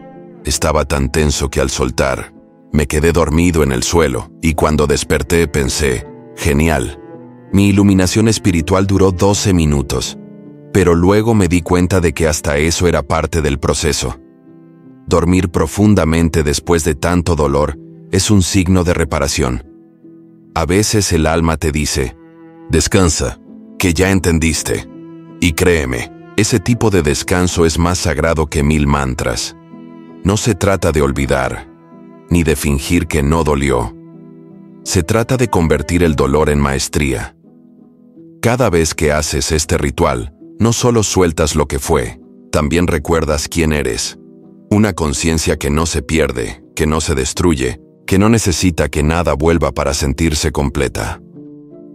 Estaba tan tenso que al soltar, me quedé dormido en el suelo, y cuando desperté pensé, genial. Mi iluminación espiritual duró 12 minutos, pero luego me di cuenta de que hasta eso era parte del proceso. Dormir profundamente después de tanto dolor es un signo de reparación. A veces el alma te dice, descansa, que ya entendiste. Y créeme, ese tipo de descanso es más sagrado que 1000 mantras. No se trata de olvidar, ni de fingir que no dolió. Se trata de convertir el dolor en maestría. Cada vez que haces este ritual, no solo sueltas lo que fue, también recuerdas quién eres. Una conciencia que no se pierde, que no se destruye, que no necesita que nada vuelva para sentirse completa.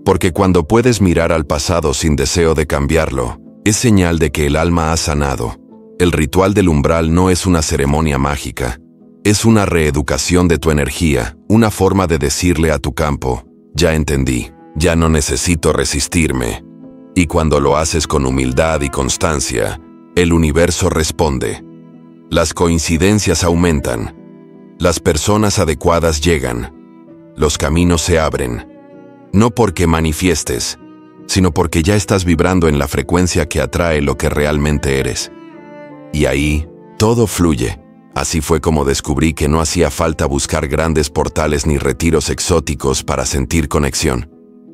Porque cuando puedes mirar al pasado sin deseo de cambiarlo, es señal de que el alma ha sanado. El ritual del umbral no es una ceremonia mágica. Es una reeducación de tu energía, una forma de decirle a tu campo, ya entendí, ya no necesito resistirme. Y cuando lo haces con humildad y constancia, el universo responde. Las coincidencias aumentan. Las personas adecuadas llegan. Los caminos se abren. No porque manifiestes, sino porque ya estás vibrando en la frecuencia que atrae lo que realmente eres. Y ahí, todo fluye. Así fue como descubrí que no hacía falta buscar grandes portales ni retiros exóticos para sentir conexión.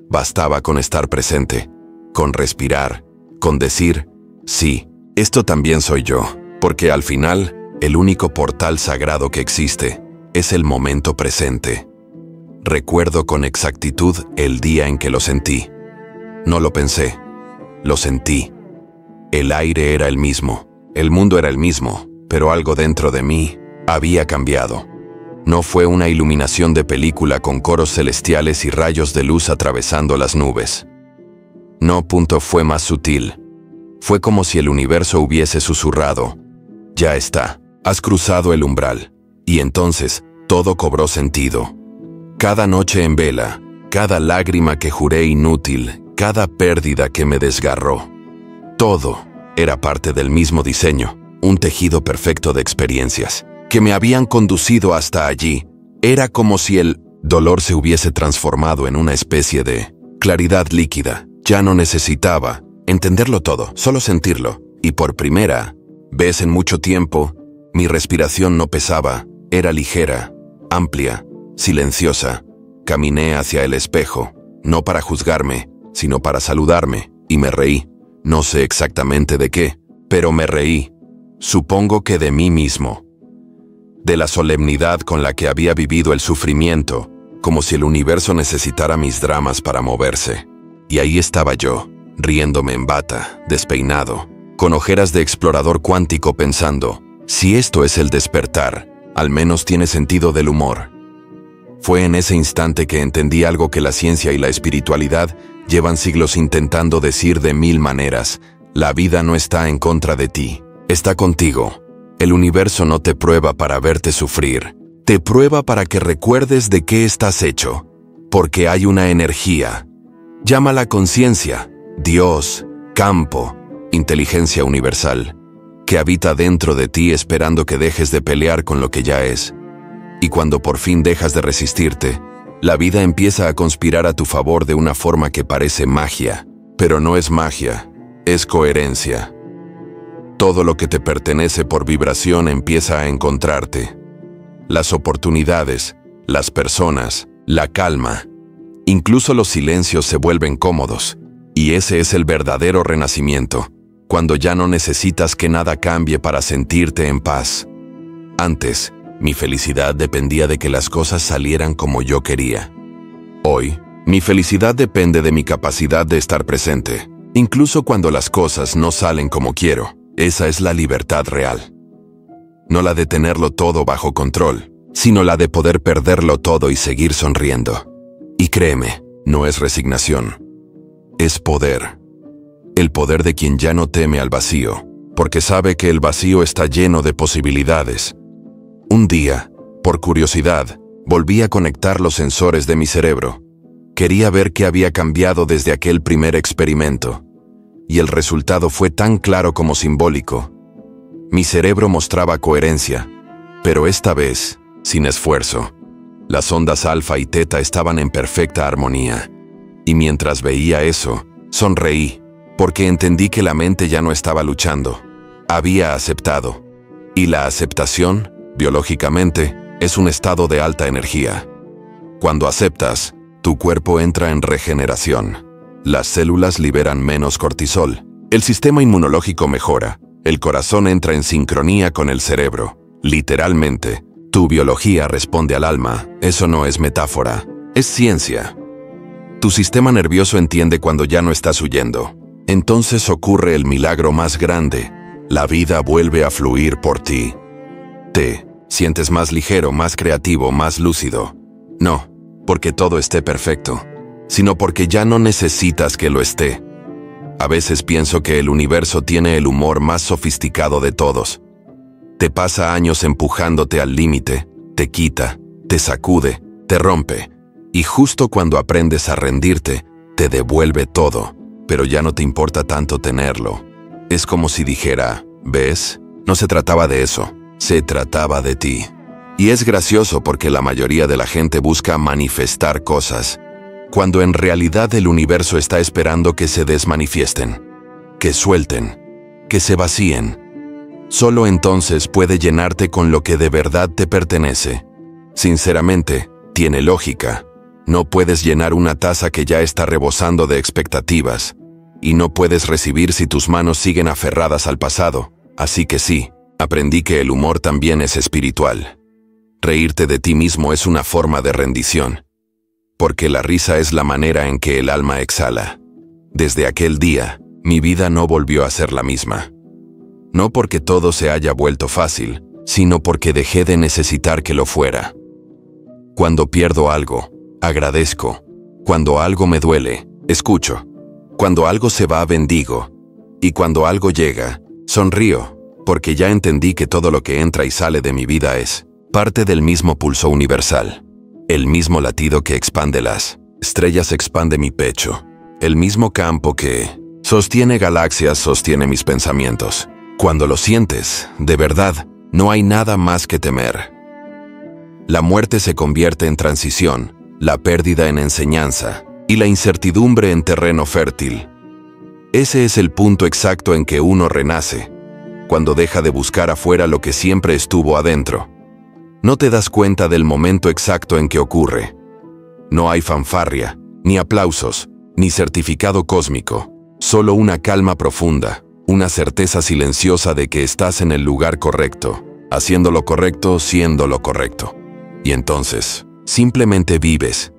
Bastaba con estar presente, con respirar, con decir, sí, esto también soy yo, porque al final, el único portal sagrado que existe es el momento presente. Recuerdo con exactitud el día en que lo sentí. No lo pensé, lo sentí. El aire era el mismo, el mundo era el mismo, pero algo dentro de mí había cambiado. No fue una iluminación de película con coros celestiales y rayos de luz atravesando las nubes. No, fue más sutil. Fue como si el universo hubiese susurrado. Ya está, has cruzado el umbral. Y entonces, todo cobró sentido. Cada noche en vela, cada lágrima que juré inútil, cada pérdida que me desgarró. Todo era parte del mismo diseño, un tejido perfecto de experiencias que me habían conducido hasta allí. Era como si el dolor se hubiese transformado en una especie de claridad líquida. Ya no necesitaba entenderlo todo, solo sentirlo. Y por primera vez en mucho tiempo, mi respiración no pesaba, era ligera, amplia, silenciosa. Caminé hacia el espejo, no para juzgarme, sino para saludarme, y me reí. No sé exactamente de qué, pero me reí. Supongo que de mí mismo. De la solemnidad con la que había vivido el sufrimiento, como si el universo necesitara mis dramas para moverse. Y ahí estaba yo, riéndome en bata, despeinado, con ojeras de explorador cuántico pensando, si esto es el despertar, al menos tiene sentido del humor. Fue en ese instante que entendí algo que la ciencia y la espiritualidad llevan siglos intentando decir de mil maneras. La vida no está en contra de ti, está contigo. El universo no te prueba para verte sufrir, te prueba para que recuerdes de qué estás hecho, porque hay una energía. Llámala conciencia, Dios, campo, inteligencia universal, que habita dentro de ti esperando que dejes de pelear con lo que ya es. Y cuando por fin dejas de resistirte, la vida empieza a conspirar a tu favor de una forma que parece magia, pero no es magia, es coherencia. Todo lo que te pertenece por vibración empieza a encontrarte. Las oportunidades, las personas, la calma, incluso los silencios se vuelven cómodos. Y ese es el verdadero renacimiento, cuando ya no necesitas que nada cambie para sentirte en paz. Antes, mi felicidad dependía de que las cosas salieran como yo quería. Hoy, mi felicidad depende de mi capacidad de estar presente, incluso cuando las cosas no salen como quiero. Esa es la libertad real. No la de tenerlo todo bajo control, sino la de poder perderlo todo y seguir sonriendo. Y créeme, no es resignación. Es poder. El poder de quien ya no teme al vacío, porque sabe que el vacío está lleno de posibilidades. Un día, por curiosidad, volví a conectar los sensores de mi cerebro. Quería ver qué había cambiado desde aquel primer experimento. Y el resultado fue tan claro como simbólico. Mi cerebro mostraba coherencia, pero esta vez, sin esfuerzo. Las ondas alfa y teta estaban en perfecta armonía. Y mientras veía eso, sonreí, porque entendí que la mente ya no estaba luchando. Había aceptado. Y la aceptación, biológicamente, es un estado de alta energía. Cuando aceptas, tu cuerpo entra en regeneración. Las células liberan menos cortisol. El sistema inmunológico mejora. El corazón entra en sincronía con el cerebro. Literalmente, tu biología responde al alma. Eso no es metáfora, es ciencia. Tu sistema nervioso entiende cuando ya no estás huyendo. Entonces ocurre el milagro más grande. La vida vuelve a fluir por ti. Te sientes más ligero, más creativo, más lúcido. No, porque todo esté perfecto, sino porque ya no necesitas que lo esté. A veces pienso que el universo tiene el humor más sofisticado de todos. Te pasa años empujándote al límite, te quita, te sacude, te rompe, y justo cuando aprendes a rendirte, te devuelve todo, pero ya no te importa tanto tenerlo. Es como si dijera, ¿ves? No se trataba de eso, se trataba de ti. Y es gracioso porque la mayoría de la gente busca manifestar cosas, cuando en realidad el universo está esperando que se desmanifiesten, que suelten, que se vacíen. Solo entonces puede llenarte con lo que de verdad te pertenece. Sinceramente, tiene lógica. No puedes llenar una taza que ya está rebosando de expectativas, y no puedes recibir si tus manos siguen aferradas al pasado. Así que sí, aprendí que el humor también es espiritual. Reírte de ti mismo es una forma de rendición, porque la risa es la manera en que el alma exhala. Desde aquel día, mi vida no volvió a ser la misma. No porque todo se haya vuelto fácil, sino porque dejé de necesitar que lo fuera. Cuando pierdo algo, agradezco. Cuando algo me duele, escucho. Cuando algo se va, bendigo. Y cuando algo llega, sonrío, porque ya entendí que todo lo que entra y sale de mi vida es parte del mismo pulso universal. El mismo latido que expande las estrellas expande mi pecho. El mismo campo que sostiene galaxias sostiene mis pensamientos. Cuando lo sientes, de verdad, no hay nada más que temer. La muerte se convierte en transición, la pérdida en enseñanza, y la incertidumbre en terreno fértil. Ese es el punto exacto en que uno renace, cuando deja de buscar afuera lo que siempre estuvo adentro. No te das cuenta del momento exacto en que ocurre. No hay fanfarria, ni aplausos, ni certificado cósmico, solo una calma profunda, una certeza silenciosa de que estás en el lugar correcto, haciendo lo correcto, siendo lo correcto. Y entonces, simplemente vives,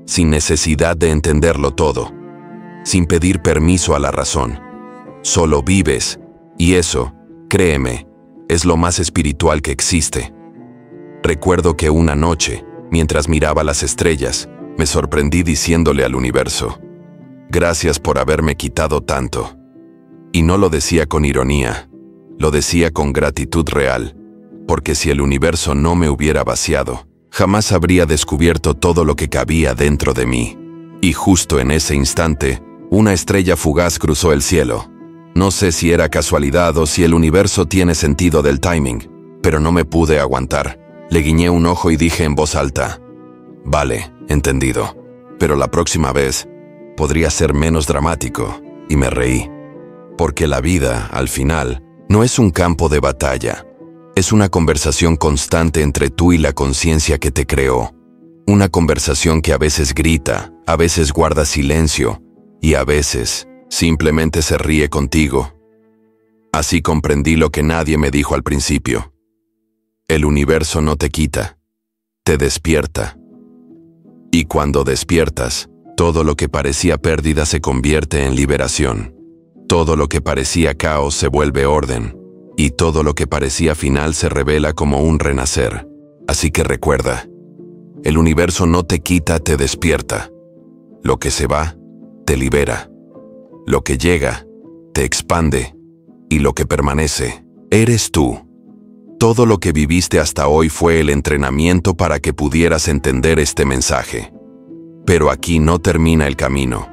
sin necesidad de entenderlo todo, sin pedir permiso a la razón. Solo vives, y eso, créeme, es lo más espiritual que existe. Recuerdo que una noche, mientras miraba las estrellas, me sorprendí diciéndole al universo, «Gracias por haberme quitado tanto». Y no lo decía con ironía, lo decía con gratitud real, porque si el universo no me hubiera vaciado, jamás habría descubierto todo lo que cabía dentro de mí. Y justo en ese instante, una estrella fugaz cruzó el cielo. No sé si era casualidad o si el universo tiene sentido del timing, pero no me pude aguantar. Le guiñé un ojo y dije en voz alta, «Vale, entendido, pero la próxima vez podría ser menos dramático», y me reí. Porque la vida, al final, no es un campo de batalla. Es una conversación constante entre tú y la conciencia que te creó. Una conversación que a veces grita, a veces guarda silencio, y a veces simplemente se ríe contigo. Así comprendí lo que nadie me dijo al principio. El universo no te quita, te despierta. Y cuando despiertas, todo lo que parecía pérdida se convierte en liberación. Todo lo que parecía caos se vuelve orden, y todo lo que parecía final se revela como un renacer. Así que recuerda, el universo no te quita, te despierta. Lo que se va, te libera. Lo que llega, te expande. Y lo que permanece, eres tú. Todo lo que viviste hasta hoy fue el entrenamiento para que pudieras entender este mensaje. Pero aquí no termina el camino.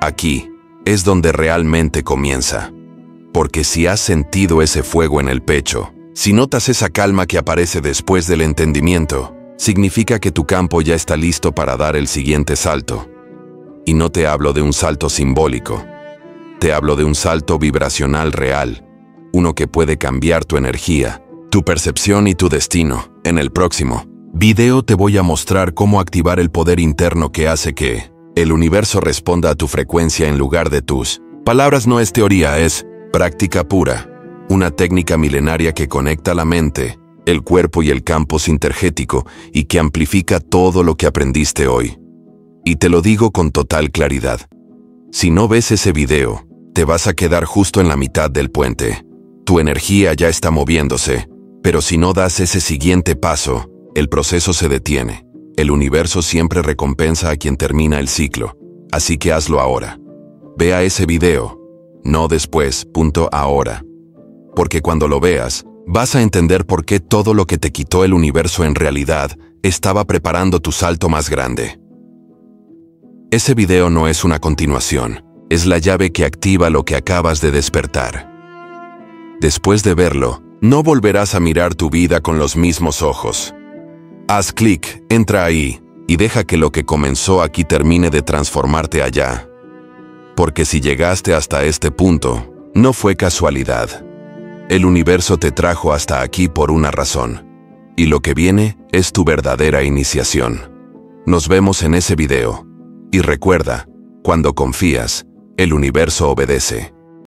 Aquí es donde realmente comienza. Porque si has sentido ese fuego en el pecho, si notas esa calma que aparece después del entendimiento, significa que tu campo ya está listo para dar el siguiente salto. Y no te hablo de un salto simbólico. Te hablo de un salto vibracional real, uno que puede cambiar tu energía, tu percepción y tu destino. En el próximo video te voy a mostrar cómo activar el poder interno que hace que el universo responda a tu frecuencia en lugar de tus palabras. No es teoría, es práctica pura. Una técnica milenaria que conecta la mente, el cuerpo y el campo sinergético y que amplifica todo lo que aprendiste hoy. Y te lo digo con total claridad. Si no ves ese video, te vas a quedar justo en la mitad del puente. Tu energía ya está moviéndose, pero si no das ese siguiente paso, el proceso se detiene. El universo siempre recompensa a quien termina el ciclo, así que hazlo ahora. Vea ese video, no después, ahora. Porque cuando lo veas, vas a entender por qué todo lo que te quitó el universo en realidad estaba preparando tu salto más grande. Ese video no es una continuación, es la llave que activa lo que acabas de despertar. Después de verlo, no volverás a mirar tu vida con los mismos ojos. Haz clic, entra ahí, y deja que lo que comenzó aquí termine de transformarte allá. Porque si llegaste hasta este punto, no fue casualidad. El universo te trajo hasta aquí por una razón. Y lo que viene es tu verdadera iniciación. Nos vemos en ese video. Y recuerda, cuando confías, el universo obedece.